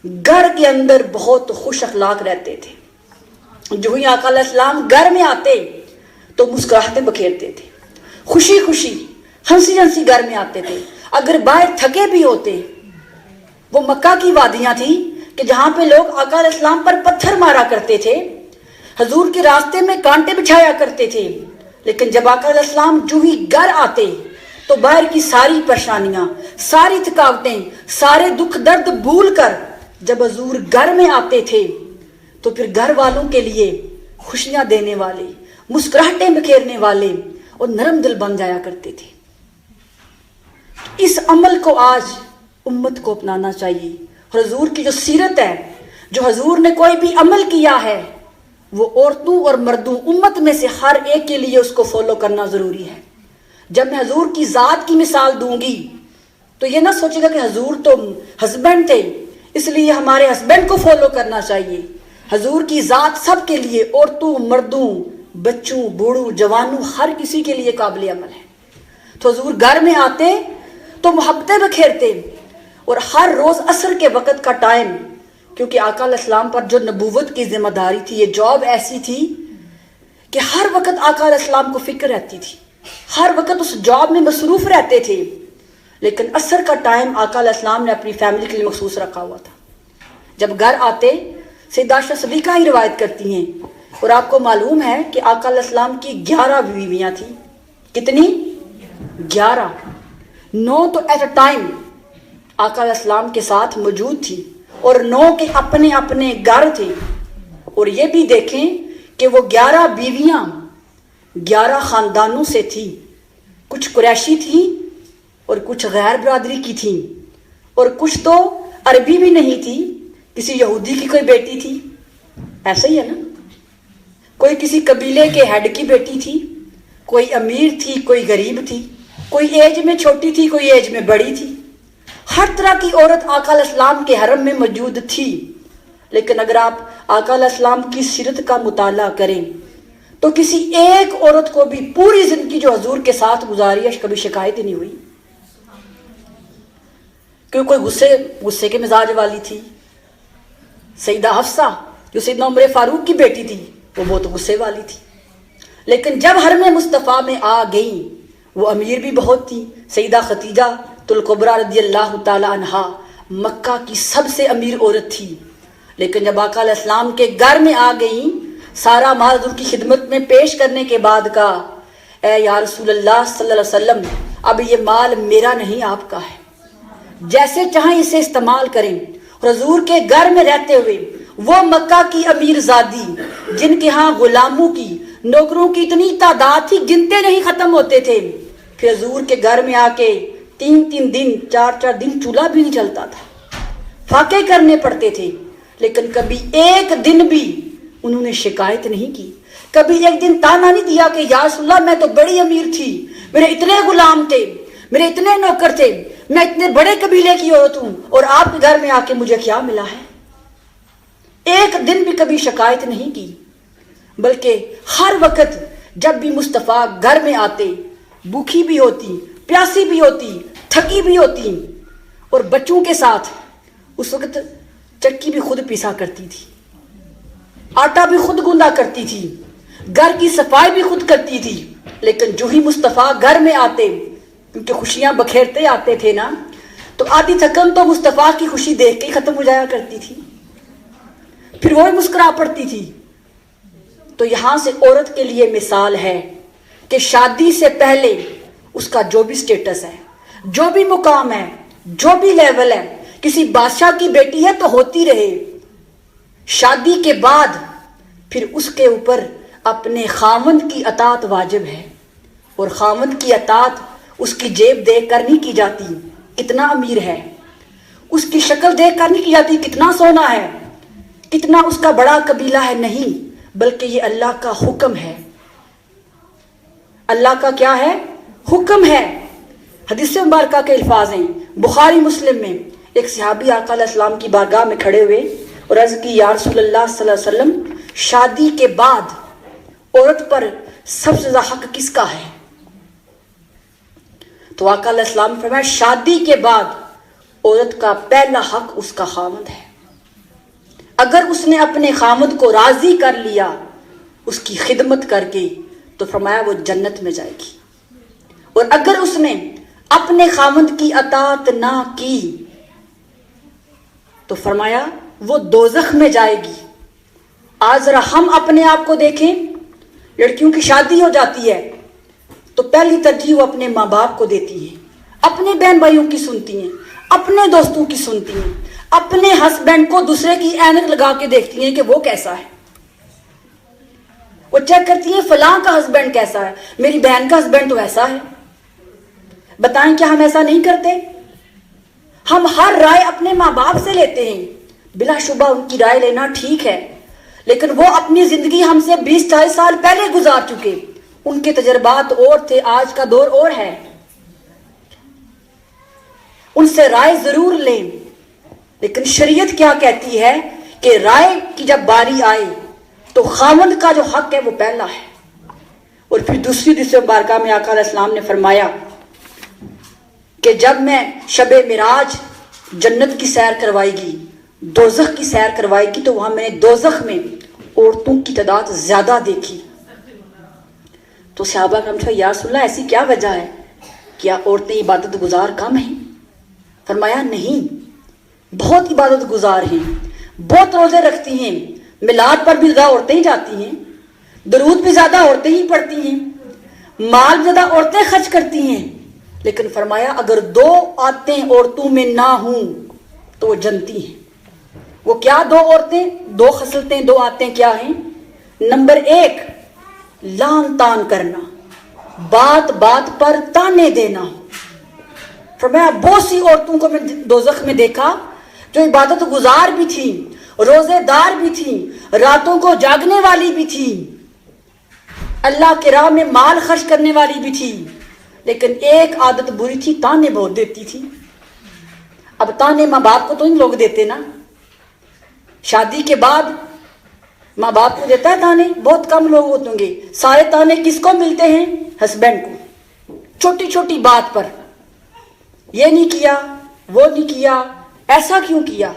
گھر کے اندر بہت خوش اخلاق رہتے تھے. جو ہی آقا علیہ السلام گھر میں آتے تو مسکراہٹیں بکھیرتے تھے, خوشی خوشی ہنسی ہنسی گھر میں آتے تھے. اگر باہر تھکے بھی ہوتے, وہ مکہ کی وادیاں تھیں کہ جہاں پہ لوگ آقا علیہ السلام پر پتھر مارا کرتے تھے, حضور کے راستے میں کانٹے بچھایا کرتے تھے. لیکن جب آقا علیہ السلام جو ہی گھر آتے تو باہر کی ساری پریشانیاں, ساری تھکاوٹیں, سارے دکھ درد بھول کر جب حضور گھر میں آتے تھے تو پھر گھر والوں کے لیے خوشیاں دینے والے, مسکراہٹیں بکھیرنے والے اور نرم دل بن جایا کرتے تھے. اس عمل کو آج امت کو اپنانا چاہیے. اور حضور کی جو سیرت ہے, جو حضور نے کوئی بھی عمل کیا ہے, وہ عورتوں اور مردوں امت میں سے ہر ایک کے لیے اس کو فالو کرنا ضروری ہے. جب میں حضور کی ذات کی مثال دوں گی تو یہ نہ سوچے گا کہ حضور تو ہسبینڈ تھے اس لیے ہمارے ہسبینڈ کو فالو کرنا چاہیے. حضور کی ذات سب کے لیے, عورتوں, مردوں, بچوں, بوڑھوں, جوانوں, ہر کسی کے لیے قابل عمل ہے. تو حضور گھر میں آتے تو محبتیں بکھیرتے. اور ہر روز عصر کے وقت کا ٹائم, کیونکہ آقا علیہ السلام پر جو نبوت کی ذمہ داری تھی, یہ جاب ایسی تھی کہ ہر وقت آقا علیہ السلام کو فکر رہتی تھی, ہر وقت اس جاب میں مصروف رہتے تھے. لیکن عصر کا ٹائم آقا علیہ السلام نے اپنی فیملی کے لیے مخصوص رکھا ہوا تھا. جب گھر آتے, سیدہ عائشہ صدیقہ ہی روایت کرتی ہیں, اور آپ کو معلوم ہے کہ آقا علیہ السلام کی 11 بیویاں تھیں. کتنی؟ 11. 9 تو ایٹ اے ٹائم آقا علیہ السلام کے ساتھ موجود تھی, اور 9 کے اپنے اپنے گھر تھے. اور یہ بھی دیکھیں کہ وہ 11 بیویاں 11 خاندانوں سے تھی. کچھ قریشی تھیں اور کچھ غیر برادری کی تھیں, اور کچھ تو عربی بھی نہیں تھی, کسی یہودی کی کوئی بیٹی تھی. ایسا ہی ہے نا, کوئی کسی قبیلے کے ہیڈ کی بیٹی تھی, کوئی امیر تھی, کوئی غریب تھی, کوئی ایج میں چھوٹی تھی, کوئی ایج میں بڑی تھی. ہر طرح کی عورت آقا علیہ السلام کے حرم میں موجود تھی. لیکن اگر آپ آقا علیہ السلام کی سیرت کا مطالعہ کریں تو کسی ایک عورت کو بھی پوری زندگی جو حضور کے ساتھ گزاری ہے کبھی شکایت ہی نہیں ہوئی. کیوں کوئی غصے کے مزاج والی تھی. سیدہ حفصہ جو سیدنا عمر فاروق کی بیٹی تھی وہ بہت غصے والی تھی. لیکن جب حرم مصطفیٰ میں آ گئیں وہ امیر بھی بہت تھی. سیدہ خدیجہ الکبریٰ رضی اللہ تعالی عنہا مکہ کی سب سے امیر عورت تھی. لیکن جب آقا علیہ السلام کے گھر میں آ گئیں, سارا مال حضور کی خدمت میں پیش کرنے کے بعد کہا, اے یا رسول اللہ صلی اللہ علیہ وسلم, اب یہ مال میرا نہیں آپ کا ہے, جیسے چاہیں اسے استعمال کریں. اور حضور کے گھر میں رہتے ہوئے وہ مکہ کی امیر زادی جن کے ہاں غلاموں کی, نوکروں کی اتنی تعداد تھی گنتے نہیں ختم ہوتے تھے, پھر حضور کے گھر میں آ کے 3 دن 4 دن چولہا بھی نہیں چلتا تھا, فاقے کرنے پڑتے تھے. لیکن کبھی ایک دن بھی انہوں نے شکایت نہیں کی, کبھی ایک دن تانا نہیں دیا کہ یا رسول اللہ میں تو بڑی امیر تھی, میرے اتنے غلام تھے, میرے اتنے نوکر تھے, میں اتنے بڑے قبیلے کی عورت ہوں اور آپ کے گھر میں آ کے مجھے کیا ملا ہے؟ ایک دن بھی کبھی شکایت نہیں کی، بلکہ ہر وقت جب بھی مصطفیٰ گھر میں آتے، بھوکھی بھی ہوتی، پیاسی بھی ہوتی، تھکی بھی ہوتی، اور بچوں کے ساتھ اس وقت چکی بھی خود پیسا کرتی تھی، آٹا بھی خود گوندا کرتی تھی، گھر کی صفائی بھی خود کرتی تھی۔ لیکن جو ہی مصطفیٰ گھر میں آتے، کیونکہ خوشیاں بکھیرتے آتے تھے نا، تو آدھی تھکن تو مصطفیٰ کی خوشی دیکھ کے ہی ختم ہو جایا کرتی تھی، پھر وہی مسکرا پڑتی تھی۔ تو یہاں سے عورت کے لیے مثال ہے کہ شادی سے پہلے اس کا جو بھی سٹیٹس ہے، جو بھی مقام ہے، جو بھی لیول ہے، کسی بادشاہ کی بیٹی ہے تو ہوتی رہے، شادی کے بعد پھر اس کے اوپر اپنے خاوند کی اطاعت واجب ہے، اور خاوند کی اطاعت اس کی جیب دیکھ کر نہیں کی جاتی کتنا امیر ہے، اس کی شکل دیکھ کر نہیں کی جاتی کتنا سونا ہے، کتنا اس کا بڑا قبیلہ ہے، نہیں، بلکہ یہ اللہ کا حکم ہے۔ اللہ کا کیا ہے؟ حکم ہے۔ حدیث مبارکہ کے الفاظ ہیں بخاری مسلم میں، ایک صحابی آقا علیہ السلام کی بارگاہ میں کھڑے ہوئے اور عرض کی، یا رسول اللہ صلی اللہ علیہ وسلم، شادی کے بعد عورت پر سب سے زیادہ حق کس کا ہے؟ تو آقا علیہ السلام نے فرمایا، شادی کے بعد عورت کا پہلا حق اس کا خاوند ہے۔ اگر اس نے اپنے خاوند کو راضی کر لیا اس کی خدمت کر کے، تو فرمایا وہ جنت میں جائے گی، اور اگر اس نے اپنے خاوند کی اطاعت نہ کی تو فرمایا وہ دوزخ میں جائے گی۔ آج ذرا ہم اپنے آپ کو دیکھیں، لڑکیوں کی شادی ہو جاتی ہے تو پہلی ترجیح وہ اپنے ماں باپ کو دیتی ہیں، اپنے بہن بھائیوں کی سنتی ہیں، اپنے دوستوں کی سنتی ہیں، اپنے ہسبینڈ کو دوسرے کی اینک لگا کے دیکھتی ہیں کہ وہ کیسا ہے، وہ چیک کرتی ہیں فلاں کا ہسبینڈ کیسا ہے، میری بہن کا ہسبینڈ تو ایسا ہے۔ بتائیں کیا ہم ایسا نہیں کرتے؟ ہم ہر رائے اپنے ماں باپ سے لیتے ہیں، بلا شبہ ان کی رائے لینا ٹھیک ہے، لیکن وہ اپنی زندگی ہم سے 20-40 سال پہلے گزار چکے، ان کے تجربات اور تھے، آج کا دور اور ہے، ان سے رائے ضرور لیں۔ لیکن شریعت کیا کہتی ہے کہ رائے کی جب باری آئے تو خاوند کا جو حق ہے وہ پہلا ہے۔ اور پھر دوسری حدیث مبارکہ میں آقا علیہ السلام نے فرمایا کہ جب میں شب معراج جنت کی سیر کروائی گی، دوزخ کی سیر کروائی گی، تو وہاں میں نے دوزخ میں عورتوں کی تعداد زیادہ دیکھی۔ تو صحابہ کا پوچھا، یا رسول اللہ ایسی کیا وجہ ہے؟ کیا عورتیں عبادت گزار کم ہیں؟ فرمایا نہیں، بہت عبادت گزار ہیں، بہت روزے رکھتی ہیں، میلاد پر بھی زیادہ عورتیں ہی جاتی ہیں، درود بھی زیادہ عورتیں ہی پڑھتی ہیں، مال زیادہ عورتیں خرچ کرتی ہیں۔ لیکن فرمایا اگر 2 عادتیں عورتوں میں نہ ہوں تو وہ جنتی ہیں۔ وہ کیا 2 عورتیں، 2 خصلتیں، 2 عادتیں کیا ہیں؟ نمبر 1، لان تان کرنا، بات بات پر تانے دینا۔ فرمایا بہت سی عورتوں کو میں دوزخ میں دیکھا جو عبادت گزار بھی تھی، روزے دار بھی تھی، راتوں کو جاگنے والی بھی تھی، اللہ کی راہ میں مال خرچ کرنے والی بھی تھی، لیکن ایک عادت بری تھی، تانے بہت دیتی تھی۔ اب تانے ماں باپ کو تو ان لوگ دیتے نا، شادی کے بعد ماں باپ کو دیتا ہے تانے، بہت کم لوگ ہوتے ہوں گے۔ سارے تانے کس کو ملتے ہیں؟ ہسبینڈ کو، چھوٹی چھوٹی بات پر، یہ نہیں کیا، وہ نہیں کیا، ایسا کیوں کیا۔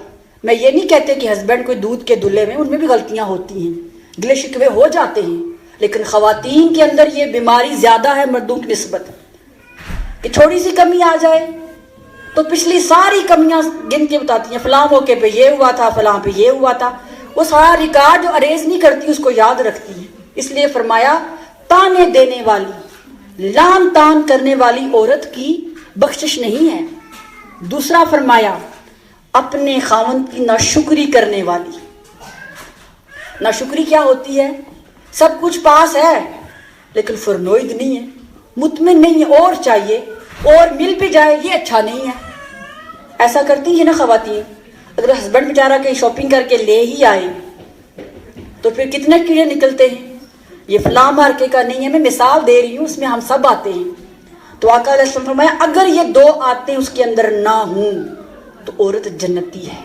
میں یہ نہیں کہتے کہ ہسبینڈ کوئی دودھ کے دلے میں، ان میں بھی غلطیاں ہوتی ہیں، گلے شکوے ہو جاتے ہیں، لیکن خواتین کے اندر یہ بیماری زیادہ ہے مردوں کی نسبت، کہ تھوڑی سی کمی آ جائے تو پچھلی ساری کمیاں گن کے بتاتی ہیں، فلاں موقع پہ یہ ہوا تھا، فلاں پہ یہ ہوا تھا، وہ سارا ریکارڈ جو اریز نہیں کرتی اس کو یاد رکھتی ہیں۔ اس لیے فرمایا تانے دینے والی، لان تان کرنے والی عورت کی بخشش نہیں ہے۔ دوسرا فرمایا اپنے خاوند کی ناشکری کرنے والی۔ ناشکری کیا ہوتی ہے؟ سب کچھ پاس ہے لیکن فرنوئد نہیں ہے، مطمئن نہیں ہے، اور چاہیے، اور مل بھی جائے یہ اچھا نہیں ہے۔ ایسا کرتی ہیں نا خواتین، اگر ہسبینڈ بیچارہ کہیں شاپنگ کر کے لے ہی آئے تو پھر کتنے کیڑے نکلتے ہیں، یہ فلاں مارکے کا نہیں ہے، میں مثال دے رہی ہوں، اس میں ہم سب آتے ہیں۔ تو آقا علیہ السلام فرمایا اگر یہ دو عادتیں اس کے اندر نہ ہوں تو عورت جنتی ہے۔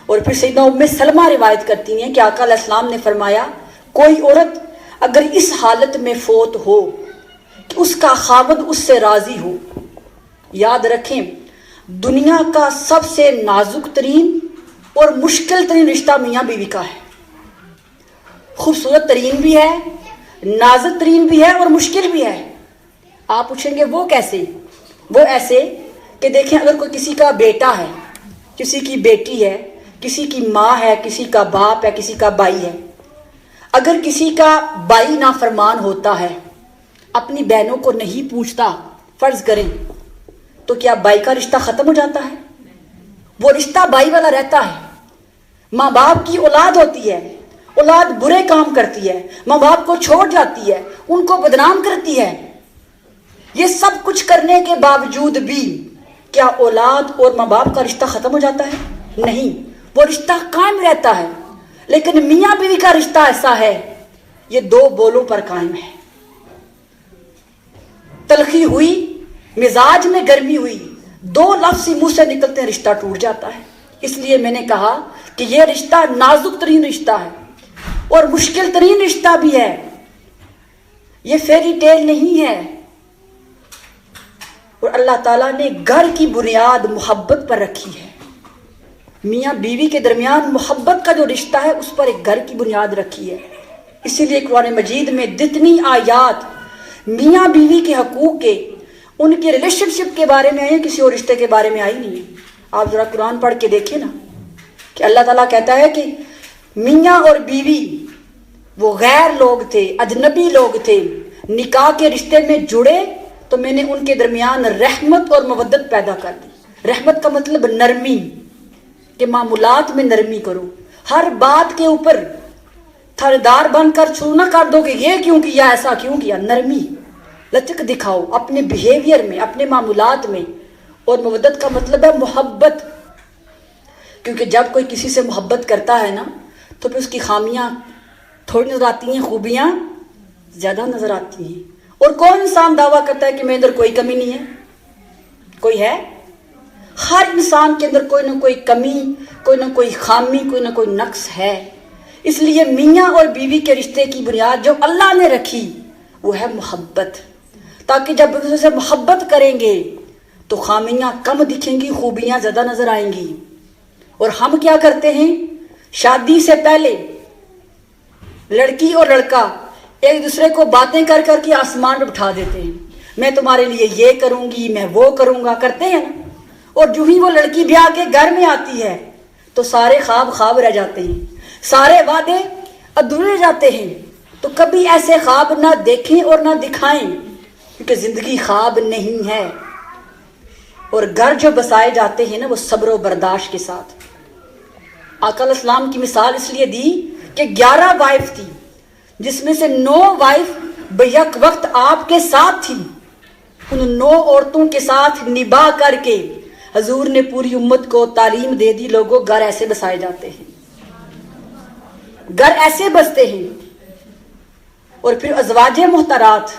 اور پھر سیدنا ام سلمہ روایت کرتی ہیں کہ آقا علیہ السلام نے فرمایا کوئی عورت اگر اس حالت میں فوت ہو کہ اس کا خاوند اس سے راضی ہو، یاد رکھیں دنیا کا سب سے نازک ترین اور مشکل ترین رشتہ میاں بیوی کا ہے، خوبصورت ترین بھی ہے، نازک ترین بھی ہے اور مشکل بھی ہے۔ آپ پوچھیں گے وہ کیسے؟ وہ ایسے کہ دیکھیں اگر کوئی کسی کا بیٹا ہے، کسی کی بیٹی ہے، کسی کی ماں ہے، کسی کا باپ ہے، کسی کا بھائی ہے، اگر کسی کا بھائی نافرمان ہوتا ہے، اپنی بہنوں کو نہیں پوچھتا، فرض کریں، تو کیا بھائی کا رشتہ ختم ہو جاتا ہے؟ وہ رشتہ بھائی والا رہتا ہے۔ ماں باپ کی اولاد ہوتی ہے، اولاد برے کام کرتی ہے، ماں باپ کو چھوڑ جاتی ہے، ان کو بدنام کرتی ہے، یہ سب کچھ کرنے کے باوجود بھی کیا اولاد اور ماں باپ کا رشتہ ختم ہو جاتا ہے؟ نہیں، وہ رشتہ قائم رہتا ہے۔ لیکن میاں بیوی کا رشتہ ایسا ہے، یہ دو بولوں پر قائم ہے۔ تلخی ہوئی، مزاج میں گرمی ہوئی، دو لفظ منہ سے نکلتے ہیں رشتہ ٹوٹ جاتا ہے۔ اس لیے میں نے کہا کہ یہ رشتہ نازک ترین رشتہ ہے اور مشکل ترین رشتہ بھی ہے، یہ فیری ٹیل نہیں ہے۔ اور اللہ تعالیٰ نے گھر کی بنیاد محبت پر رکھی ہے، میاں بیوی کے درمیان محبت کا جو رشتہ ہے اس پر ایک گھر کی بنیاد رکھی ہے۔ اسی لیے قرآن مجید میں جتنی آیات میاں بیوی کے حقوق کے، ان کے ریلیشن شپ کے بارے میں آئی ہیں، کسی اور رشتے کے بارے میں آئی نہیں ہے۔ آپ ذرا قرآن پڑھ کے دیکھیں نا کہ اللہ تعالیٰ کہتا ہے کہ میاں اور بیوی وہ غیر لوگ تھے، اجنبی لوگ تھے، نکاح کے رشتے میں جڑے تو میں نے ان کے درمیان رحمت اور مودت پیدا کر دی۔ رحمت کا مطلب نرمی، کہ معاملات میں نرمی کرو، ہر بات کے اوپر تھردار بن کر شروع نہ کر دو کہ یہ کیوں کیا، ایسا کیوں کیا، نرمی لچک دکھاؤ اپنے بیہیویئر میں، اپنے معاملات میں۔ اور مودت کا مطلب ہے محبت، کیونکہ جب کوئی کسی سے محبت کرتا ہے نا تو پھر اس کی خامیاں تھوڑی نظر آتی ہیں، خوبیاں زیادہ نظر آتی ہیں۔ اور کون انسان دعویٰ کرتا ہے کہ میرے اندر کوئی کمی نہیں ہے؟ کوئی ہے؟ ہر انسان کے اندر کوئی نہ کوئی کمی، کوئی نہ کوئی خامی، کوئی نہ کوئی نقص ہے۔ اس لیے میاں اور بیوی کے رشتے کی بنیاد جو اللہ نے رکھی وہ ہے محبت، تاکہ جب ایک دوسرے سے محبت کریں گے تو خامیاں کم دکھیں گی، خوبیاں زیادہ نظر آئیں گی۔ اور ہم کیا کرتے ہیں؟ شادی سے پہلے لڑکی اور لڑکا ایک دوسرے کو باتیں کر کر کے آسمان پہ بٹھا دیتے ہیں، میں تمہارے لیے یہ کروں گی، میں وہ کروں گا، کرتے ہیں نا۔ اور جو ہی وہ لڑکی بیاہ کے گھر میں آتی ہے تو سارے خواب خواب رہ جاتے ہیں، سارے وعدے ادھورے جاتے ہیں۔ تو کبھی ایسے خواب نہ دیکھیں اور نہ دکھائیں، کیونکہ زندگی خواب نہیں ہے۔ اور گھر جو بسائے جاتے ہیں نا وہ صبر و برداشت کے ساتھ۔ آقا علیہ السلام کی مثال اس لیے دی کہ 11 وائف تھی، جس میں سے 9 وائف بیک وقت آپ کے ساتھ تھی۔ ان 9 عورتوں کے ساتھ نباہ کر کے حضور نے پوری امت کو تعلیم دے دی، لوگوں گھر ایسے بسائے جاتے ہیں، گھر ایسے بستے ہیں۔ اور پھر ازواج محترات،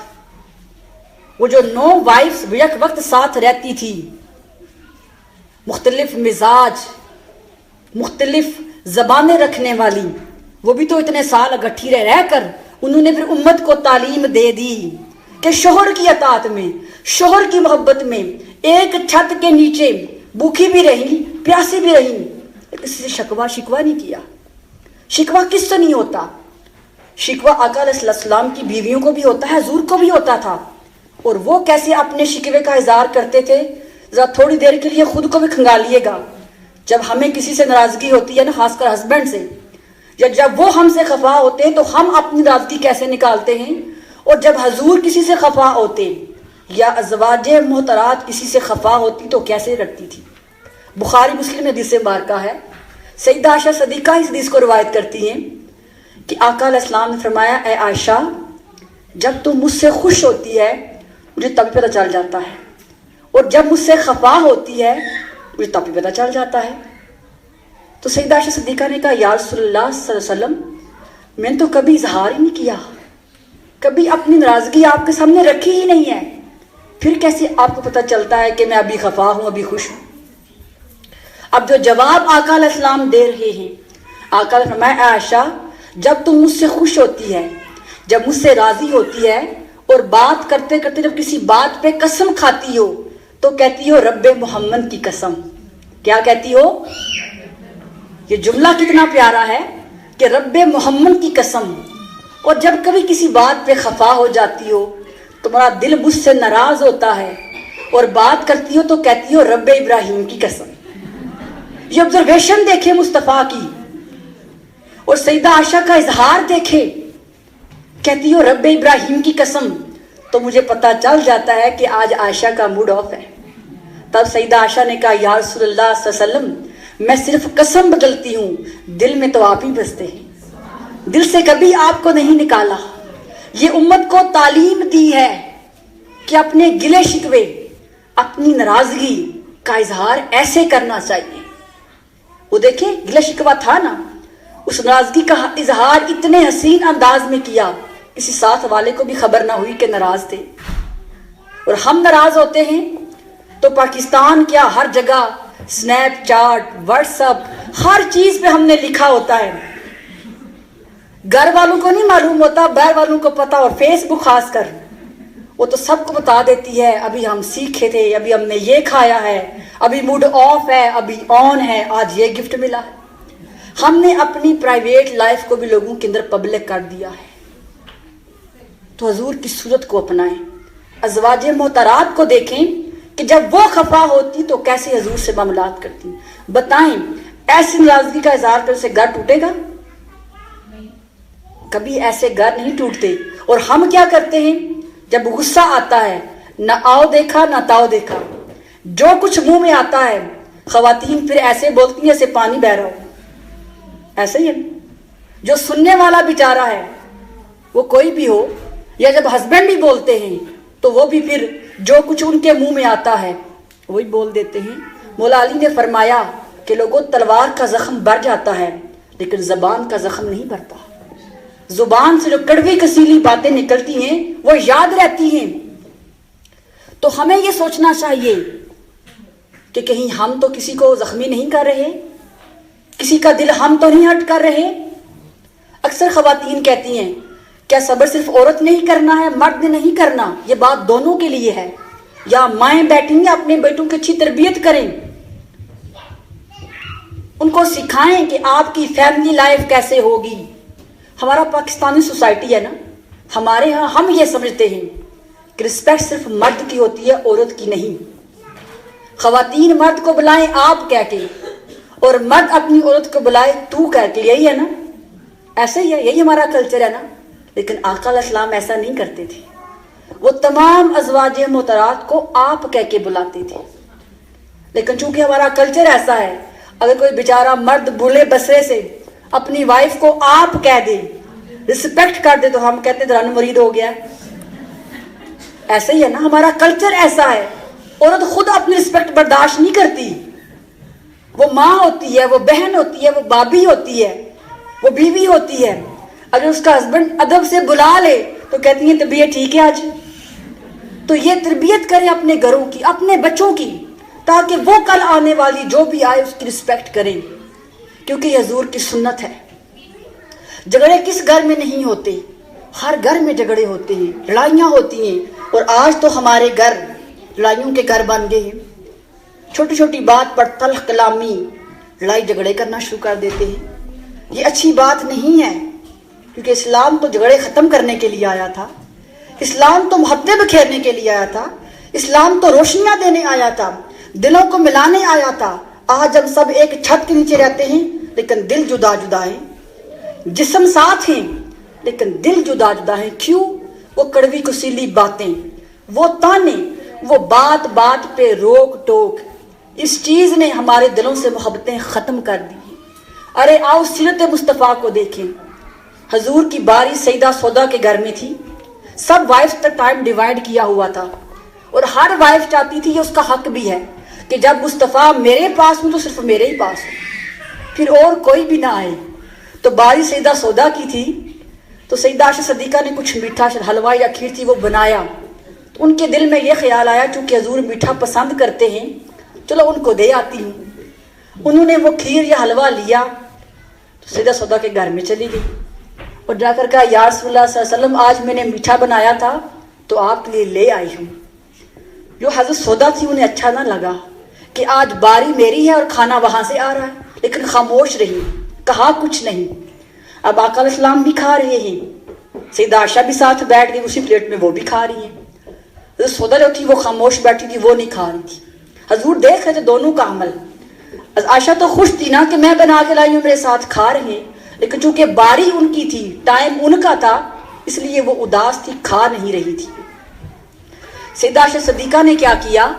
وہ جو 9 وائفز بیک وقت ساتھ رہتی تھی، مختلف مزاج، مختلف زبانیں رکھنے والی، وہ بھی تو اتنے سال اکٹھی رہ کر انہوں نے پھر امت کو تعلیم دے دی کہ شوہر کی اطاعت میں، شوہر کی محبت میں، ایک چھت کے نیچے بھوکھی بھی رہی، پیاسی بھی رہی، کسی سے شکوہ نہیں کیا۔ شکوہ کس سے نہیں ہوتا؟ شکوہ آقا علیہ السلام کی بیویوں کو بھی ہوتا ہے، حضور کو بھی ہوتا تھا۔ اور وہ کیسے اپنے شکوے کا اظہار کرتے تھے؟ ذرا تھوڑی دیر کے لیے خود کو بھی کھنگالیے گا۔ جب ہمیں کسی سے ناراضگی ہوتی ہے نا، خاص کر ہسبینڈ سے، یا جب وہ ہم سے خفا ہوتے ہیں تو ہم اپنی ناراضگی کیسے نکالتے ہیں؟ اور جب حضور کسی سے خفا ہوتے یا ازواج محترات کسی سے خفا ہوتی تو کیسے رکھتی تھی؟ بخاری مسلم میں حدیث مبارکہ ہے، سیدہ عائشہ صدیقہ اس حدیث کو روایت کرتی ہیں کہ آقا علیہ السلام نے فرمایا، اے عائشہ جب تم مجھ سے خوش ہوتی ہے مجھے تب پتہ چل جاتا ہے، اور جب مجھ سے خفا ہوتی ہے مجھے تب پتہ چل جاتا ہے۔ تو سیدہ عائشہ صدیقہ نے کہا، یا رسول اللہ صلی اللہ علیہ وسلم میں نے تو کبھی اظہار ہی نہیں کیا، کبھی اپنی ناراضگی آپ کے سامنے رکھی ہی نہیں ہے، پھر کیسے آپ کو پتہ چلتا ہے کہ میں ابھی خفا ہوں، ابھی خوش ہوں؟ اب جو جواب آقا علیہ السلام دے رہے ہیں، آقا نے فرمایا عائشہ جب تم مجھ سے خوش ہوتی ہے، جب مجھ سے راضی ہوتی ہے اور بات کرتے کرتے جب کسی بات پہ قسم کھاتی ہو تو کہتی ہو رب محمد کی قسم۔ کیا کہتی ہو؟ یہ جملہ کتنا پیارا ہے کہ رب محمد کی قسم۔ اور جب کبھی کسی بات پہ خفا ہو جاتی ہو، تمہارا دل مجھ سے ناراض ہوتا ہے اور بات کرتی ہو تو کہتی ہو رب ابراہیم کی قسم۔ یہ آبزرویشن دیکھیں مصطفیٰ کی، اور سیدہ عائشہ کا اظہار دیکھیں، کہتی ہو رب ابراہیم کی قسم، تو مجھے پتا چل جاتا ہے کہ آج عائشہ کا موڈ آف ہے۔ تب سیدہ عائشہ نے کہا یا رسول اللہ صلی اللہ علیہ وسلم میں صرف قسم بدلتی ہوں، دل میں تو آپ ہی بستے ہیں، دل سے کبھی آپ کو نہیں نکالا۔ یہ امت کو تعلیم دی ہے کہ اپنے گلے شکوے، اپنی ناراضگی کا اظہار ایسے کرنا چاہیے۔ وہ دیکھیں گلے شکوہ تھا نا، اس ناراضگی کا اظہار اتنے حسین انداز میں کیا، کسی ساتھ والے کو بھی خبر نہ ہوئی کہ ناراض تھے۔ اور ہم ناراض ہوتے ہیں تو پاکستان کیا ہر جگہ سنیپ چیٹ، واٹس ایپ، ہر چیز پہ ہم نے لکھا ہوتا ہے۔ گھر والوں کو نہیں معلوم ہوتا، باہر والوں کو پتا، اور فیس بک خاص کر وہ تو سب کو بتا دیتی ہے ابھی ہم سیکھے تھے، ابھی ہم نے یہ کھایا ہے، ابھی موڈ آف ہے، ابھی آن ہے، آج یہ گفٹ ملا ہے۔ ہم نے اپنی پرائیویٹ لائف کو بھی لوگوں کے اندر پبلک کر دیا ہے۔ تو حضور کی صورت کو اپنائیں، ازواج محترات کو دیکھیں کہ جب وہ خفا ہوتی تو کیسے حضور سے معاملات کرتی۔ بتائیں ایسی ناراضگی کا اظہار کرنے سے گھر ٹوٹے گا؟ کبھی ایسے گھر نہیں ٹوٹتے۔ اور ہم کیا کرتے ہیں جب غصہ آتا ہے، نہ آؤ دیکھا نہ تاؤ دیکھا، جو کچھ منہ میں آتا ہے خواتین پھر ایسے بولتی ہیں جیسے پانی بہ رہا ہو۔ ایسے ہی ہے، جو سننے والا بیچارہ ہے وہ کوئی بھی ہو، یا جب ہسبینڈ بھی بولتے ہیں تو وہ بھی پھر جو کچھ ان کے منہ میں آتا ہے وہی بول دیتے ہیں۔ مولا علی نے فرمایا کہ لوگوں تلوار کا زخم بڑھ جاتا ہے لیکن زبان کا زخم نہیں بڑھتا۔ زبان سے جو کڑوی کسیلی باتیں نکلتی ہیں وہ یاد رہتی ہیں۔ تو ہمیں یہ سوچنا چاہیے کہ کہیں ہم تو کسی کو زخمی نہیں کر رہے، کسی کا دل ہم تو نہیں ہرٹ کر رہے۔ اکثر خواتین کہتی ہیں کیا صبر صرف عورت نے ہی کرنا ہے، مرد نے نہیں کرنا؟ یہ بات دونوں کے لیے ہے۔ یا مائیں بیٹھیں گے اپنے بیٹوں کی اچھی تربیت کریں، ان کو سکھائیں کہ آپ کی فیملی لائف کیسے ہوگی۔ ہمارا پاکستانی سوسائٹی ہے نا، ہمارے ہاں ہم یہ سمجھتے ہیں کہ رسپیکٹ صرف مرد کی ہوتی ہے، عورت کی نہیں۔ خواتین مرد کو بلائیں آپ کہہ کے، اور مرد اپنی عورت کو بلائے تو کہہ کے، یہی ہے نا، ایسے ہی ہے، یہی ہمارا کلچر ہے نا۔ لیکن آقا علیہ السلام ایسا نہیں کرتے تھے، وہ تمام ازواج محترات کو آپ کہہ کے بلاتے تھے۔ لیکن چونکہ ہمارا کلچر ایسا ہے، اگر کوئی بیچارہ مرد بھولے بسرے سے اپنی وائف کو آپ کہہ دے، رسپیکٹ کر دے، تو ہم کہتے ہیں درن مرید ہو گیا۔ ایسا ہی ہے نا، ہمارا کلچر ایسا ہے۔ عورت خود اپنی رسپیکٹ برداشت نہیں کرتی، وہ ماں ہوتی ہے، وہ بہن ہوتی ہے، وہ بابی ہوتی ہے، وہ بیوی ہوتی ہے۔ اگر اس کا ہسبینڈ ادب سے بلا لے تو کہتی ہیں طبیعت ٹھیک ہے آج۔ تو یہ تربیت کریں اپنے گھروں کی، اپنے بچوں کی، تاکہ وہ کل آنے والی جو بھی آئے اس کی رسپیکٹ کریں، کیونککہ یہ حضور کی سنت ہے۔ جھگڑے کس گھر میں نہیں ہوتے؟ ہر گھر میں جھگڑے ہوتے ہیں، لڑائیاں ہوتی ہیں، اور آج تو ہمارے گھر لڑائیوں کے گھر بن گئے ہیں۔ چھوٹی چھوٹی بات پر تلخ کلامی، لڑائی جھگڑے کرنا شروع کر دیتے ہیں۔ یہ اچھی بات نہیں ہے، کیونکہ اسلام تو جھگڑے ختم کرنے کے لیے آیا تھا، اسلام تو محبتیں بکھیرنے کے لیے آیا تھا، اسلام تو روشنیاں دینے آیا تھا، دلوں کو ملانے آیا تھا۔ آج ہم سب ایک چھت کے نیچے رہتے ہیں لیکن دل جدا جدا ہیں، جسم ساتھ ہیں لیکن دل جدا جدا ہیں۔ کیوں؟ وہ کڑوی کسیلی باتیں، وہ تانے، وہ بات بات پہ روک ٹوک، اس چیز نے ہمارے دلوں سے محبتیں ختم کر دی ہیں۔ ارے آؤ سیرت مصطفیٰ کو دیکھیں۔ حضور کی باری سیدہ سودا کے گھر میں تھی، سب وائفز تک ٹائم ڈیوائیڈ کیا ہوا تھا، اور ہر وائف چاہتی تھی، یہ اس کا حق بھی ہے کہ جب مصطفیٰ میرے پاس ہوں تو صرف میرے ہی پاس ہوں، پھر اور کوئی بھی نہ آئے۔ تو باری سیدہ سودا کی تھی، تو سیدہ عائشہ صدیقہ نے کچھ میٹھا حلوہ یا کھیر تھی وہ بنایا، تو تو ان کے دل میں یہ خیال آیا چونکہ حضور میٹھا پسند کرتے ہیں چلو ان کو دے آتی ہوں. انہوں نے وہ کھیر یا حلوہ لیا تو سیدہ سودا کے گھر میں چلی گئی اور جا کر کہا یا رسول اللہ صلی اللہ علیہ وسلم آج میں نے میٹھا بنایا تھا تو آپ کے لیے لے آئی ہوں. جو حضرت سودا تھی انہیں اچھا نہ لگا کہ آج باری میری ہے اور کھانا وہاں سے آ رہا ہے، لیکن خاموش رہی، کہا کچھ نہیں. اب آقا علیہ السلام بھی کھا رہے ہیں، سیدہ عائشہ بھی ساتھ بیٹھ گئی اسی پلیٹ میں، وہ بھی کھا رہی ہیں. حضرت سودا جو تھی وہ خاموش بیٹھی تھی، وہ نہیں کھا رہی تھی. حضور دیکھ رہے تھے دونوں کا عمل. عائشہ تو خوش تھی نا کہ میں بنا کے لائی ہوں میرے ساتھ کھا رہے ہیں، لیکن چونکہ باری ان کی تھی، ٹائم ان کا تھا، اس لیے وہ اداس تھی، کھا نہیں رہی تھی. سیدہ عائشہ صدیقہ نے کیا کیا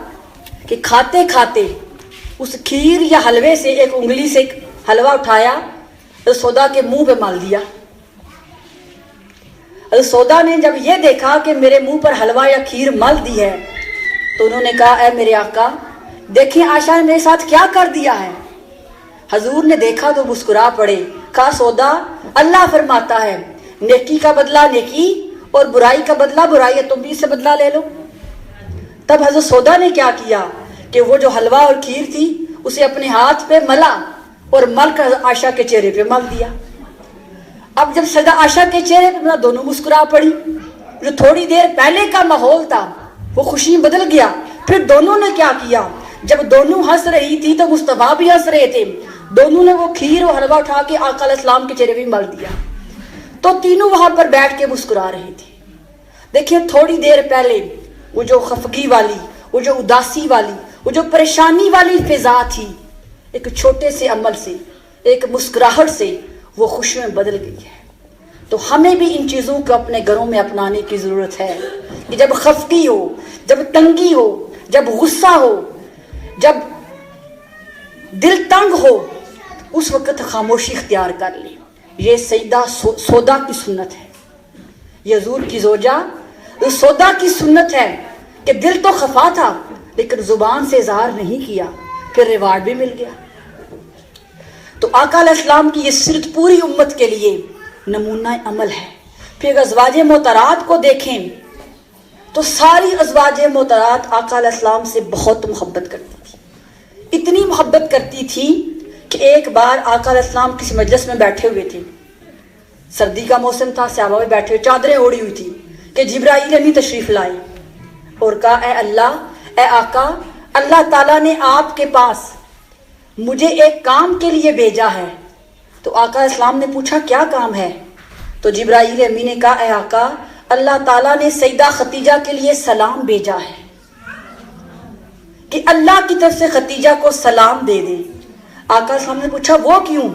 کہ کھاتے کھاتے اس کھیر یا حلوے سے ایک انگلی سے حلوہ اٹھایا، حضرت سودا کے منہ پہ مال دیا. حضرت سودا نے جب یہ دیکھا کہ میرے منہ پر حلوہ یا کھیر مل دی ہے تو انہوں نے کہا اے میرے آقا دیکھیں عائشہ نے میرے ساتھ کیا کر دیا ہے. حضور نے دیکھا تو مسکرا پڑے، کہا سودا اللہ فرماتا ہے نیکی کا بدلہ نیکی اور برائی کا بدلہ برائی ہے، تم بھی اس سے بدلہ لے لو. تب حضرت سودا نے کیا کیا کہ وہ جو حلوہ اور کھیر تھی اسے اپنے ہاتھ پہ ملا اور مل کر عائشہ کے چہرے پہ مل دیا. اب جب سیدہ عائشہ کے چہرے پہ دونوں مسکرا پڑی. جو تھوڑی دیر پہلے کا ماحول تھا وہ خوشی بدل گیا. پھر دونوں نے کیا کیا، جب دونوں ہنس رہی تھی تو مصطفیٰ بھی ہنس رہے تھے، دونوں نے وہ کھیر اور حلوہ اٹھا کے آقا علیہ السلام کے چہرے پہ مل دیا. تو تینوں وہاں پر بیٹھ کے مسکرا رہے تھے. دیکھیں تھوڑی دیر پہلے وہ جو خفگی والی، وہ جو اداسی والی، وہ جو پریشانی والی فضا تھی، ایک چھوٹے سے عمل سے، ایک مسکراہٹ سے وہ خوشی میں بدل گئی ہے. تو ہمیں بھی ان چیزوں کو اپنے گھروں میں اپنانے کی ضرورت ہے کہ جب خفگی ہو، جب تنگی ہو، جب غصہ ہو، جب دل تنگ ہو، اس وقت خاموشی اختیار کر لیں. یہ سیدہ سودا کی سنت ہے، یہ حضور کی زوجہ سودا کی سنت ہے کہ دل تو خفا تھا لیکن زبان سے اظہار نہیں کیا، پھر ریوارڈ بھی مل گیا. تو آقا علیہ السلام کی یہ سیرت پوری امت کے لیے نمونہ عمل ہے. پھر ازواج محترات کو دیکھیں تو ساری ازواج محترات آقا علیہ السلام سے بہت محبت کرتی تھی. اتنی محبت کرتی تھی کہ ایک بار آقا علیہ السلام کسی مجلس میں بیٹھے ہوئے تھے، سردی کا موسم تھا، صحابہ میں بیٹھے ہوئے، چادریں اوڑھی ہوئی تھی کہ جبرائیل امین تشریف لائے اور کہا اے اللہ، اے آقا، اللہ تعالیٰ نے آپ کے پاس مجھے ایک کام کے لیے بھیجا ہے. تو آقا علیہ السلام نے پوچھا کیا کام ہے؟ تو جبرائیل امین نے کہا اے آقا، اللہ تعالیٰ نے سیدہ خدیجہ کے لیے سلام بھیجا ہے کہ اللہ کی طرف سے خدیجہ کو سلام دے دیں. آقا علیہ السلام نے پوچھا وہ کیوں؟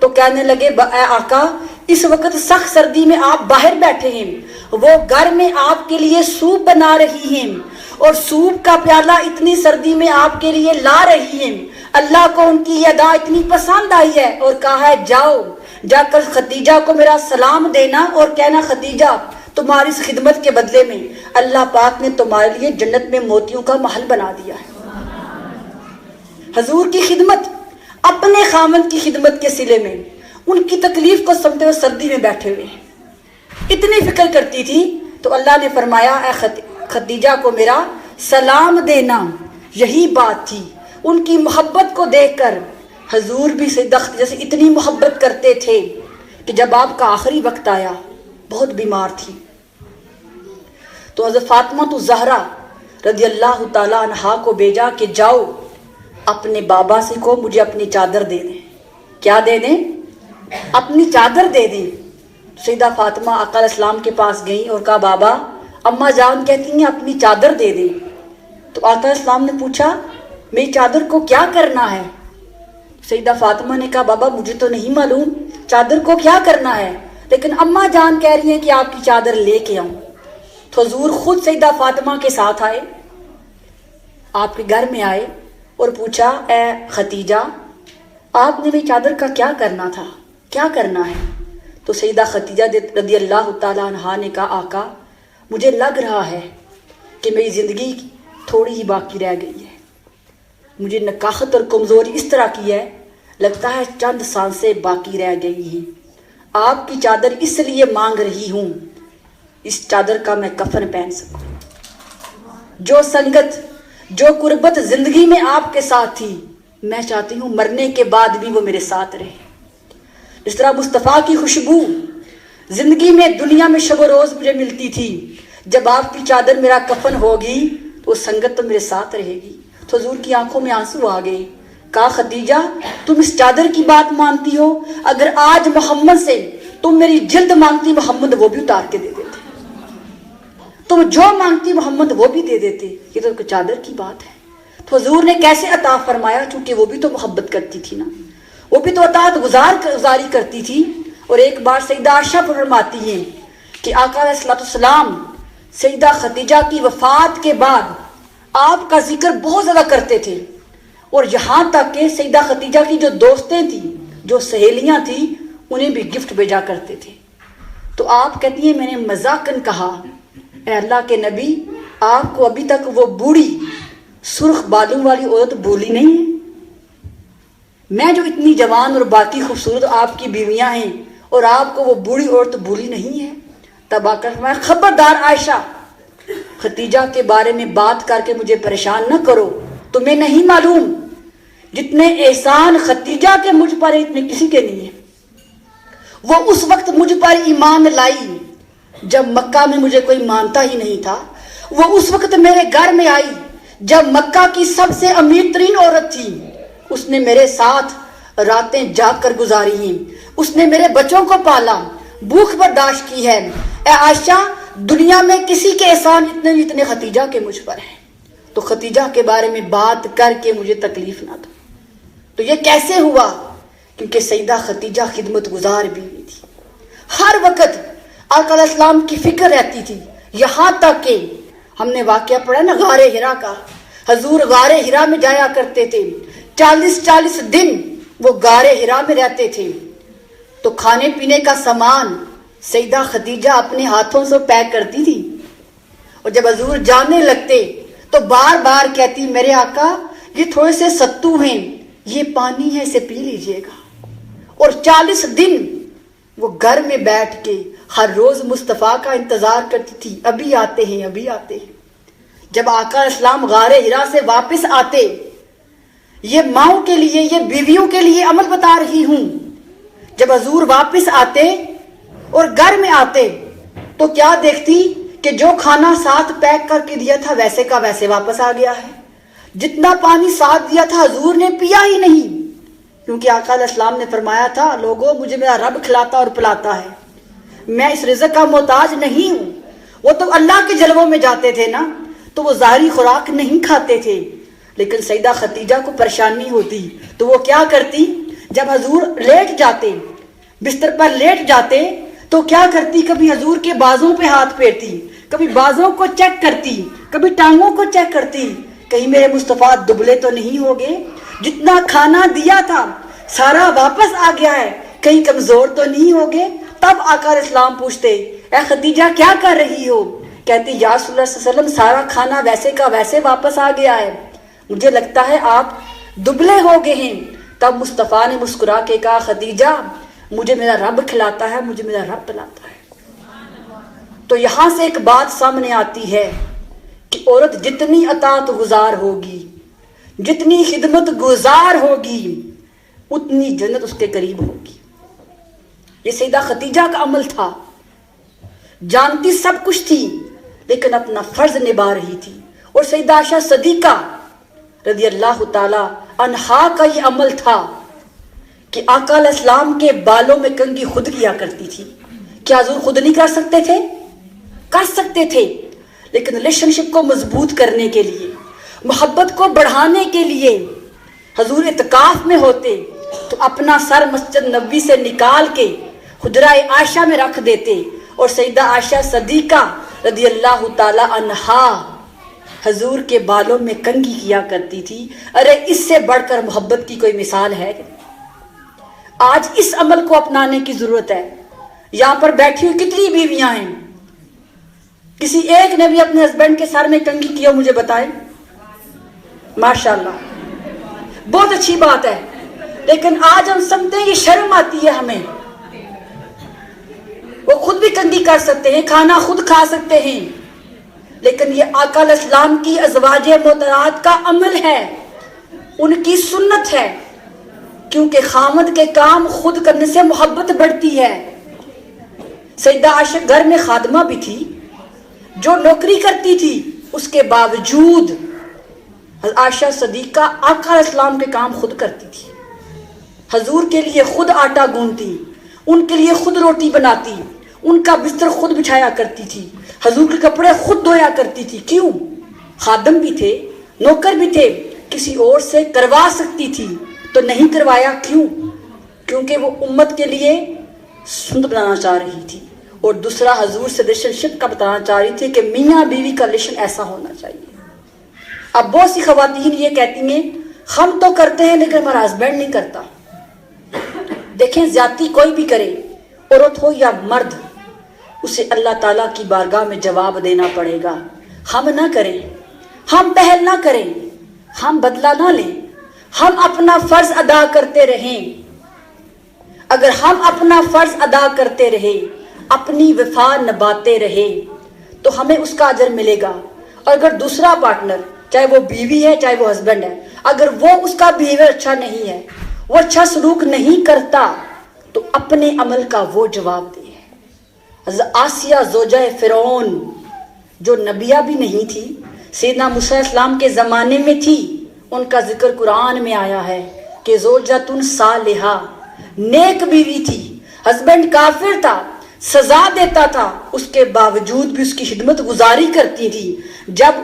تو کہنے لگے اے آقا، اس وقت سخت سردی میں آپ باہر بیٹھے ہیں، وہ گھر میں آپ کے لیے سوپ بنا رہی ہیں اور سوپ کا پیالہ اتنی سردی میں آپ کے لیے لا رہی ہیں. اللہ کو ان کی یہ ادا اتنی پسند آئی ہے اور کہا ہے جاؤ جا کر خدیجہ کو میرا سلام دینا اور کہنا خدیجہ تمہاری اس خدمت کے بدلے میں اللہ پاک نے تمہارے لیے جنت میں موتیوں کا محل بنا دیا ہے. حضور کی خدمت، اپنے خامن کی خدمت کے صلے میں ان کی تکلیف کو سمجھتے ہوئے سردی میں بیٹھے ہوئے ہیں، اتنی فکر کرتی تھی. تو اللہ نے فرمایا اے خدیجہ کو میرا سلام دینا. یہی بات تھی. ان کی محبت کو دیکھ کر حضور بھی سیدہ خدیجہ سے اتنی محبت کرتے تھے کہ جب آپ کا آخری وقت آیا، بہت بیمار تھی، تو حضرت فاطمہ الزہرا رضی اللہ تعالیٰ عنہا کو بھیجا کہ جاؤ اپنے بابا سے کو مجھے اپنی چادر دے دیں. کیا دے دیں؟ اپنی چادر دے دیں. سیدہ فاطمہ آقا علیہ السلام کے پاس گئیں اور کہا بابا، اماں جان کہتی ہیں اپنی چادر دے دیں. تو آقا علیہ السلام نے پوچھا میری چادر کو کیا کرنا ہے؟ سیدہ فاطمہ نے کہا بابا مجھے تو نہیں معلوم چادر کو کیا کرنا ہے، لیکن اماں جان کہہ رہی ہیں کہ آپ کی چادر لے کے آؤں. تو حضور خود سیدہ فاطمہ کے ساتھ آئے، آپ کے گھر میں آئے اور پوچھا اے خدیجہ، آپ نے میری چادر کا کیا کرنا تھا، کیا کرنا ہے؟ تو سیدہ خدیجہ رضی اللہ تعالیٰ عنہا نے کہا آقا مجھے لگ رہا ہے کہ میری زندگی تھوڑی ہی باقی رہ گئی ہے، مجھے نکاحت اور کمزوری اس طرح کی ہے، لگتا ہے چند سانسیں باقی رہ گئی ہیں. آپ کی چادر اس لیے مانگ رہی ہوں، اس چادر کا میں کفن پہن سکوں. جو سنگت جو قربت زندگی میں آپ کے ساتھ تھی، میں چاہتی ہوں مرنے کے بعد بھی وہ میرے ساتھ رہے۔ اس طرح مصطفیٰ کی خوشبو زندگی میں دنیا میں شب و روز مجھے ملتی تھی، جب آپ کی چادر میرا کفن ہوگی تو وہ سنگت تو میرے ساتھ رہے گی۔ تو حضور کی آنکھوں میں آنسو آ گئے۔ کہا خدیجہ تم اس چادر کی بات مانتی ہو، اگر آج محمد سے تم میری جلد مانگتی محمد وہ بھی اتار کے دے دیتے، تم جو مانگتی محمد وہ بھی دے دیتے، یہ تو چادر کی بات ہے۔ تو حضور نے کیسے عطا فرمایا، چونکہ وہ بھی تو محبت کرتی تھی نا، وہ بھی تو اطاعت گزاری کرتی تھی۔ اور ایک بار سیدہ عائشہ فرماتی ہیں کہ آقا علیہ السلام سیدہ خدیجہ کی وفات کے بعد آپ کا ذکر بہت زیادہ کرتے تھے، اور یہاں تک کہ سیدہ خدیجہ کی جو دوستیں تھیں، جو سہیلیاں تھیں، انہیں بھی گفٹ بھیجا کرتے تھے۔ تو آپ کہتی ہیں میں نے مذاقاً کہا اے اللہ کے نبی، آپ کو ابھی تک وہ بوڑھی سرخ بالوں والی عورت بھولی نہیں ہے؟ میں جو اتنی جوان اور باقی خوبصورت آپ کی بیویاں ہیں اور آپ کو وہ بوڑھی عورت بھولی نہیں ہے؟ تب آ کر فرمایا خبردار عائشہ، خدیجہ کے بارے میں بات کر کے مجھے پریشان نہ کرو، تمہیں نہیں معلوم جتنے احسان خدیجہ کے مجھ پر ہیں اتنے کسی کے نہیں ہیں۔ وہ اس وقت مجھ پر ایمان لائی جب مکہ میں مجھے کوئی مانتا ہی نہیں تھا، وہ اس وقت میرے گھر میں آئی جب مکہ کی سب سے امیر ترین عورت تھی، اس نے میرے ساتھ راتیں جاگ کر گزاری ہیں، اس نے میرے بچوں کو پالا، بھوک برداشت کی ہے۔ اے عائشہ، دنیا میں کسی کے احسان اتنے خدیجہ کے مجھ پر ہیں، تو خدیجہ کے بارے میں بات کر کے مجھے تکلیف نہ دو۔ تو یہ کیسے ہوا؟ کیونکہ سیدہ خدیجہ خدمت گزار بیوی تھی، ہر وقت آقا علیہ السلام کی فکر رہتی تھی، یہاں تک کہ ہم نے واقعہ پڑھا نا غار حرا کا، حضور غار حرا میں جایا کرتے تھے، 40 دن وہ غار حرا میں رہتے تھے، تو کھانے پینے کا سامان سیدہ خدیجہ اپنے ہاتھوں سے پیک کرتی تھی، اور جب حضور جانے لگتے تو بار بار کہتی میرے آقا یہ تھوڑے سے ستو ہیں، یہ پانی ہے اسے پی لیجئے گا۔ اور 40 دن وہ گھر میں بیٹھ کے ہر روز مصطفیٰ کا انتظار کرتی تھی، ابھی آتے ہیں ابھی آتے ہیں۔ جب آقا علیہ السلام غار حرا سے واپس آتے، یہ ماؤں کے لیے، یہ بیویوں کے لیے عمل بتا رہی ہوں، جب حضور واپس آتے اور گھر میں آتے تو کیا دیکھتی کہ جو کھانا ساتھ پیک کر کے دیا تھا ویسے کا ویسے واپس آ گیا ہے، جتنا پانی ساتھ دیا تھا حضور نے پیا ہی نہیں، کیونکہ آقا علیہ السلام نے فرمایا تھا لوگوں مجھے میرا رب کھلاتا اور پلاتا ہے، میں اس رزق کا محتاج نہیں ہوں۔ وہ تو اللہ کے جلووں میں جاتے تھے نا، تو وہ ظاہری خوراک نہیں کھاتے تھے، لیکن سیدہ خدیجہ کو پریشانی ہوتی تو وہ کیا کرتی، جب حضور لیٹ جاتے، بستر پر لیٹ جاتے تو کیا کرتی، کبھی حضور کے بازوں پہ ہاتھ پھیرتی، کبھی بازوں کو چیک کرتی، کبھی ٹانگوں کو چیک کرتی، کہیں میرے مصطفیٰ دبلے تو نہیں ہو گئے، جتنا کھانا دیا تھا سارا واپس آ گیا ہے، کہیں کمزور تو نہیں ہو گئے۔ تب آقا علیہ السلام پوچھتے اے خدیجہ کیا کر رہی ہو؟ کہتی یا رسول اللہ صلی اللہ علیہ وسلم سارا کھانا ویسے کا ویسے واپس آ گیا ہے، مجھے لگتا ہے آپ دبلے ہو گئے ہیں۔ تب مصطفیٰ نے مسکرا کے کہا خدیجہ مجھے میرا رب کھلاتا ہے، مجھے میرا رب پلاتا ہے۔ تو یہاں سے ایک بات سامنے آتی ہے کہ عورت جتنی اطاعت گزار ہوگی، جتنی خدمت گزار ہوگی، اتنی جنت اس کے قریب ہوگی۔ یہ سیدہ خدیجہ کا عمل تھا، جانتی سب کچھ تھی لیکن اپنا فرض نبھا رہی تھی۔ اور سیدہ عائشہ صدیقہ رضی اللہ تعالی عنہا کا یہ عمل تھا کہ آقا علیہ السلام کے بالوں میں کنگھی خود کیا کرتی تھی۔ کیا حضور خود نہیں کر سکتے تھے؟ کر سکتے تھے، لیکن ریلیشن شپ کو مضبوط کرنے کے لیے، محبت کو بڑھانے کے لیے حضور اعتکاف میں ہوتے تو اپنا سر مسجد نبوی سے نکال کے حجرہ عائشہ میں رکھ دیتے، اور سیدہ عائشہ صدیقہ رضی اللہ تعالی عنہا حضور کے بالوں میں کنگھی کیا کرتی تھی۔ ارے اس سے بڑھ کر محبت کی کوئی مثال ہے؟ آج اس عمل کو اپنانے کی ضرورت ہے۔ یہاں پر بیٹھی ہوئی کتنی بیویاں ہیں، کسی ایک نے بھی اپنے ہسبینڈ کے سر میں کنگھی کیا مجھے بتائیں؟ ماشاءاللہ بہت اچھی بات ہے، لیکن آج ہم سمجھتے ہیں یہ شرم آتی ہے ہمیں۔ وہ خود بھی کنگھی کر سکتے ہیں، کھانا خود کھا سکتے ہیں، لیکن یہ آقا علیہ السلام کی ازواج محترمات کا عمل ہے، ان کی سنت ہے، کیونکہ خامد کے کام خود کرنے سے محبت بڑھتی ہے۔ سیدہ عائشہ گھر میں خادمہ بھی تھی جو نوکری کرتی تھی، اس کے باوجود عائشہ صدیقہ آقا علیہ السلام کے کام خود کرتی تھی، حضور کے لیے خود آٹا گوندتی، ان کے لیے خود روٹی بناتی، ان کا بستر خود بچھایا کرتی تھی، حضور کے کپڑے خود دھویا کرتی تھی۔ کیوں؟ خادم بھی تھے، نوکر بھی تھے، کسی اور سے کروا سکتی تھی تو نہیں کروایا۔ کیوں؟ کیونکہ وہ امت کے لیے سنت بنانا چاہ رہی تھی، اور دوسرا حضور سے ریلیشن شپ کا بتانا چاہ رہی تھی کہ میاں بیوی کا ریلیشن ایسا ہونا چاہیے۔ اب بہت سی خواتین یہ کہتی ہیں ہم تو کرتے ہیں لیکن ہمارا ہسبینڈ نہیں کرتا۔ دیکھیں، زیادتی کوئی بھی کرے، عورت ہو یا مرد، اسے اللہ تعالیٰ کی بارگاہ میں جواب دینا پڑے گا۔ ہم نہ کریں، ہم پہل نہ کریں، ہم بدلہ نہ لیں، ہم اپنا فرض ادا کرتے رہیں۔ اگر ہم اپنا فرض ادا کرتے رہے، اپنی وفا نبھاتے رہے، تو ہمیں اس کا اجر ملے گا۔ اور اگر دوسرا پارٹنر، چاہے وہ بیوی ہے چاہے وہ ہسبینڈ ہے، اگر وہ اس کا بیہیویئر اچھا نہیں ہے، وہ اچھا سلوک نہیں کرتا، تو اپنے عمل کا وہ جواب دے۔ آسیہ زوجہ فرعون جو نبیہ بھی نہیں تھی، سیدنا موسیٰ علیہ السلام کے زمانے میں تھی، ان کا ذکر قرآن میں آیا ہے کہ زوجۃ صالحہ، نیک بیوی تھی، ہسبینڈ کافر تھا، سزا دیتا تھا، اس کے باوجود بھی اس کی خدمت گزاری کرتی تھی۔ جب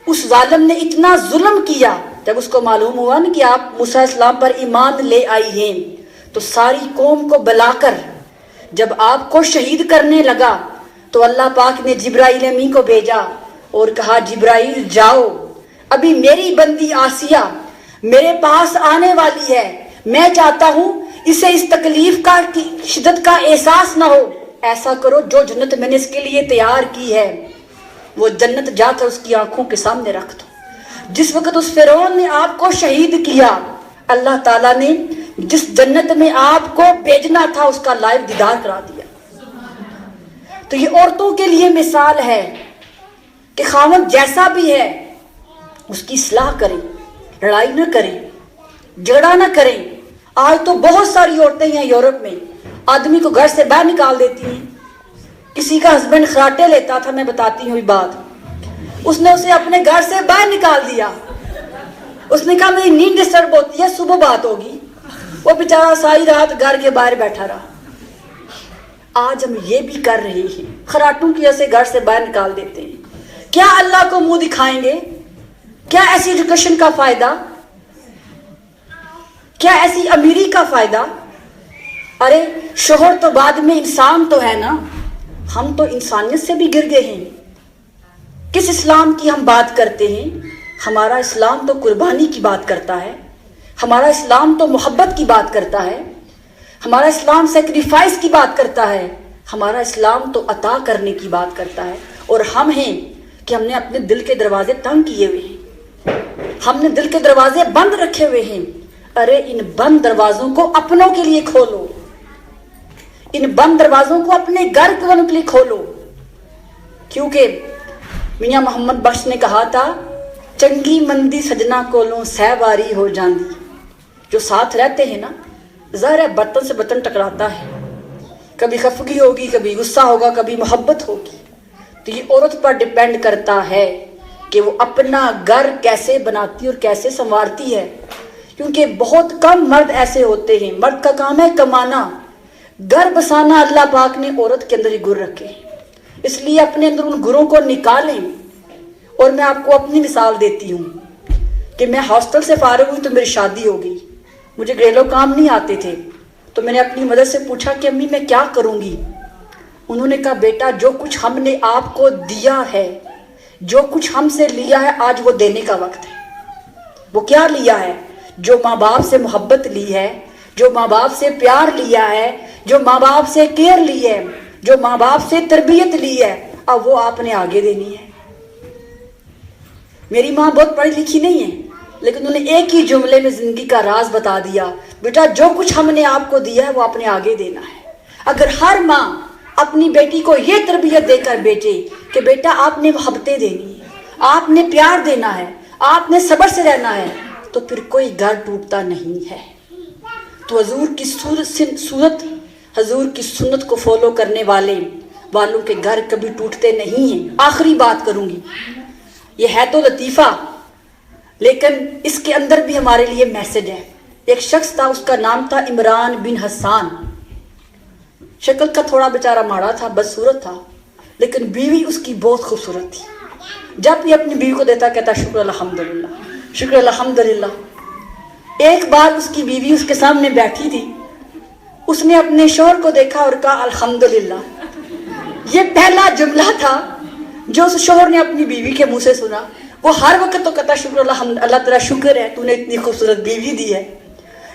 اس ظالم نے اتنا ظلم کیا، جب اس کو معلوم ہوا نا کہ آپ موسیٰ علیہ السلام پر ایمان لے آئی ہیں، تو ساری قوم کو بلا کر جب آپ کو شہید کرنے لگا تو اللہ پاک نے جبرائیل امین کو بھیجا اور کہا جبرائیل جاؤ، ابھی میری بندی آسیہ میرے پاس آنے والی ہے، میں چاہتا ہوں اسے اس تکلیف کا شدت کا احساس نہ ہو، ایسا کرو جو جنت میں نے اس کے لیے تیار کی ہے وہ جنت جا کر اس کی آنکھوں کے سامنے رکھ دو۔ جس وقت اس فرعون نے آپ کو شہید کیا، اللہ تعالیٰ نے جس جنت میں آپ کو بھیجنا تھا اس کا لائیو دیدار کرا دیا۔ تو یہ عورتوں کے لیے مثال ہے کہ خاوند جیسا بھی ہے اس کی اصلاح کریں، لڑائی نہ کریں، جھگڑا نہ کریں۔ آج تو بہت ساری عورتیں ہیں یورپ میں، آدمی کو گھر سے باہر نکال دیتی ہیں۔ کسی کا ہسبینڈ خراٹے لیتا تھا، میں بتاتی ہوں یہ بات، اس نے اسے اپنے گھر سے باہر نکال دیا۔ اس نے کہا میری نیند ڈسٹرب ہوتی ہے، صبح بات ہوگی۔ وہ بیچارہ ساری رات گھر کے باہر بیٹھا رہا۔ آج ہم یہ بھی کر رہے ہیں، خراٹوں کی وجہ سے گھر سے باہر نکال دیتے ہیں۔ کیا اللہ کو منہ دکھائیں گے؟ کیا ایسی ایجوکیشن کا فائدہ؟ کیا ایسی امیری کا فائدہ؟ ارے شوہر تو بعد میں انسان تو ہے نا، ہم تو انسانیت سے بھی گر گئے ہیں۔ کس اسلام کی ہم بات کرتے ہیں؟ ہمارا اسلام تو قربانی کی بات کرتا ہے، ہمارا اسلام تو محبت کی بات کرتا ہے، ہمارا اسلام سیکریفائس کی بات کرتا ہے، ہمارا اسلام تو عطا کرنے کی بات کرتا ہے۔ اور ہم ہیں کہ ہم نے اپنے دل کے دروازے تنگ کیے ہوئے ہیں، ہم نے دل کے دروازے بند رکھے ہوئے ہیں۔ ارے ان بند دروازوں کو اپنوں کے لیے کھولو، ان بند دروازوں کو اپنے گھر والوں کے لیے کھولو، کیونکہ میاں محمد بخش نے کہا تھا چنگی مندی سجنا کولوں سہ باری ہو جاندی۔ جو ساتھ رہتے ہیں نا، ظاہر ہے برتن سے برتن ٹکراتا ہے، کبھی خفگی ہوگی، کبھی غصہ ہوگا، کبھی محبت ہوگی۔ تو یہ عورت پر ڈیپینڈ کرتا ہے کہ وہ اپنا گھر کیسے بناتی اور کیسے سنوارتی ہے، کیونکہ بہت کم مرد ایسے ہوتے ہیں۔ مرد کا کام ہے کمانا، گھر بسانا اللہ پاک نے عورت کے اندر ہی گر رکھے ہیں، اس لیے اپنے اندر ان گروں کو نکالیں۔ اور میں آپ کو اپنی مثال دیتی ہوں کہ میں ہاسٹل سے فارغ ہوئی تو میری شادی ہو گئی، مجھے گھریلو کام نہیں آتے تھے، تو میں نے اپنی مدر سے پوچھا کہ امی میں کیا کروں گی؟ انہوں نے کہا بیٹا جو کچھ ہم نے آپ کو دیا ہے، جو کچھ ہم سے لیا ہے، آج وہ دینے کا وقت ہے۔ وہ کیا لیا ہے؟ جو ماں باپ سے محبت لی ہے، جو ماں باپ سے پیار لیا ہے، جو ماں باپ سے کیئر لی ہے، جو ماں باپ سے تربیت لی ہے، اب وہ آپ نے آگے دینی ہے۔ میری ماں بہت پڑھی لکھی نہیں ہے، لیکن انہوں نے ایک ہی جملے میں زندگی کا راز بتا دیا، بیٹا جو کچھ ہم نے آپ کو دیا ہے وہ آپ نے آگے دینا ہے۔ اگر ہر ماں اپنی بیٹی کو یہ تربیت دے کر بھیجے کہ بیٹا آپ نے محبتیں دینی ہے، آپ نے پیار دینا ہے، آپ نے صبر سے رہنا ہے، تو پھر کوئی گھر ٹوٹتا نہیں ہے۔ تو حضور کی صورت، حضور کی سنت کو فالو کرنے والوں کے گھر کبھی ٹوٹتے نہیں ہیں۔ آخری بات کروں گی، یہ ہے تو لطیفہ لیکن اس کے اندر بھی ہمارے لیے میسج ہے۔ ایک شخص تھا، اس کا نام تھا عمران بن حسان۔ شکل کا تھوڑا بیچارہ ماڑا تھا، بدصورت تھا، لیکن بیوی اس کی بہت خوبصورت تھی۔ جب بھی اپنی بیوی کو دیتا کہتا شکر الحمدللہ، شکر الحمدللہ۔ ایک بار اس کی بیوی اس کے سامنے بیٹھی تھی، اس نے اپنے شوہر کو دیکھا اور کہا الحمدللہ۔ یہ پہلا جملہ تھا جو اس شوہر نے اپنی بیوی کے منہ سے سنا۔ وہ ہر وقت تو کہتا شکر اللہ تیرا شکر ہے، تو نے اتنی خوبصورت بیوی دی ہے۔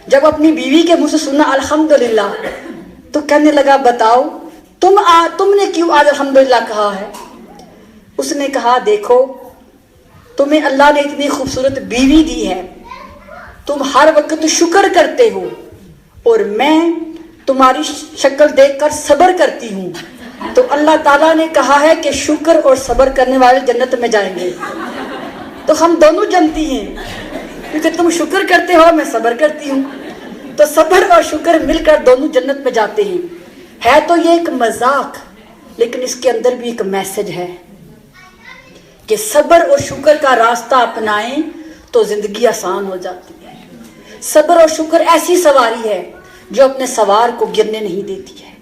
جب اپنی بیوی کے منہ سے سنا الحمدللہ تو کہنے لگا بتاؤ تم نے کیوں آج الحمدللہ کہا ہے؟ اس نے کہا دیکھو تمہیں اللہ نے اتنی خوبصورت بیوی دی ہے، تم ہر وقت شکر کرتے ہو، اور میں تمہاری شکل دیکھ کر صبر کرتی ہوں، تو اللہ تعالیٰ نے کہا ہے کہ شکر اور صبر کرنے والے جنت میں جائیں گے۔ تو ہم دونوں جنتی ہیں، کیونکہ تم شکر کرتے ہو، میں صبر کرتی ہوں، تو صبر اور شکر مل کر دونوں جنت میں جاتے ہیں۔ ہے تو یہ ایک مذاق، لیکن اس کے اندر بھی ایک میسج ہے کہ صبر اور شکر کا راستہ اپنائیں تو زندگی آسان ہو جاتی ہے۔ صبر اور شکر ایسی سواری ہے جو اپنے سوار کو گرنے نہیں دیتی ہے۔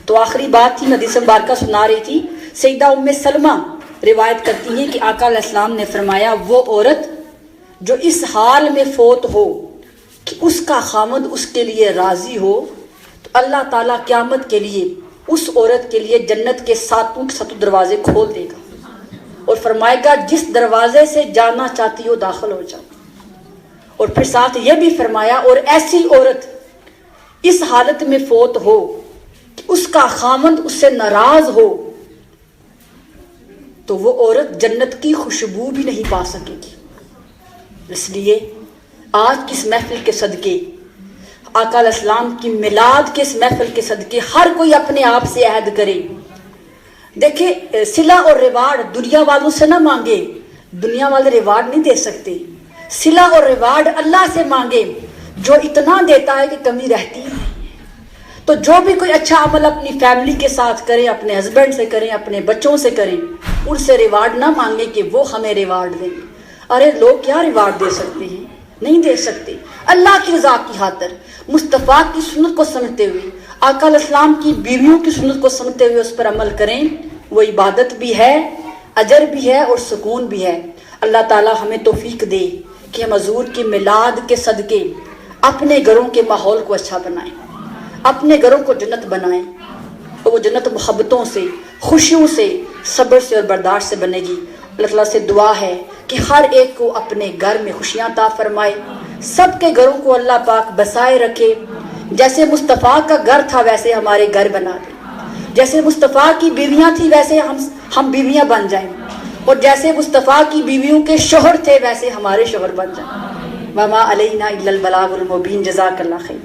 تو آخری بات تھی، میں حدیث مبارکہ سنا رہی تھی، سیدہ ام سلمہ روایت کرتی ہیں کہ آقا علیہ السلام نے فرمایا وہ عورت جو اس حال میں فوت ہو کہ اس کا خامد اس کے لیے راضی ہو، تو اللہ تعالیٰ قیامت کے لیے اس عورت کے لیے جنت کے ساتوں دروازے کھول دے گا اور فرمائے گا جس دروازے سے جانا چاہتی ہو داخل ہو جاؤ۔ اور پھر ساتھ یہ بھی فرمایا اور ایسی عورت اس حالت میں فوت ہو کہ اس کا خامد اس سے ناراض ہو، تو وہ عورت جنت کی خوشبو بھی نہیں پا سکے گی۔ اس لیے آج کی اس محفل کے صدقے، آقا علیہ السلام کی میلاد کے اس محفل کے صدقے ہر کوئی اپنے آپ سے عہد کرے۔ دیکھیں صلہ اور ریوارڈ دنیا والوں سے نہ مانگے، دنیا والے ریوارڈ نہیں دے سکتے۔ صلہ اور ریوارڈ اللہ سے مانگے جو اتنا دیتا ہے کہ کمی رہتی ہے۔ تو جو بھی کوئی اچھا عمل اپنی فیملی کے ساتھ کریں، اپنے ہسبینڈ سے کریں، اپنے بچوں سے کریں، ان سے ریوارڈ نہ مانگے کہ وہ ہمیں ریوارڈ دیں گے۔ ارے لوگ کیا ریوارڈ دے سکتے ہیں؟ نہیں دے سکتے۔ اللہ کی رضا کی خاطر مصطفیٰ کی سنت کو سمجھتے ہوئے، آقا علیہ السلام کی بیویوں کی سنت کو سمجھتے ہوئے اس پر عمل کریں، وہ عبادت بھی ہے، اجر بھی ہے اور سکون بھی ہے۔ اللہ تعالی ہمیں توفیق دے کہ ہم حضور کی میلاد کے صدقے اپنے گھروں کے ماحول کو اچھا بنائیں، اپنے گھروں کو جنت بنائیں، اور وہ جنت محبتوں سے، خوشیوں سے، صبر سے اور برداشت سے بنے گی۔ اللہ تعالیٰ سے دعا ہے کہ ہر ایک کو اپنے گھر میں خوشیاں عطا فرمائے، سب کے گھروں کو اللہ پاک بسائے رکھے۔ جیسے مصطفیٰ کا گھر تھا ویسے ہمارے گھر بنا دے، جیسے مصطفیٰ کی بیویاں تھیں ویسے ہم بیویاں بن جائیں، اور جیسے مصطفیٰ کی بیویوں کے شوہر تھے ویسے ہمارے شوہر بن جائیں۔ وما علینا الا البلاغ المبین۔ جزاک اللہ خیر۔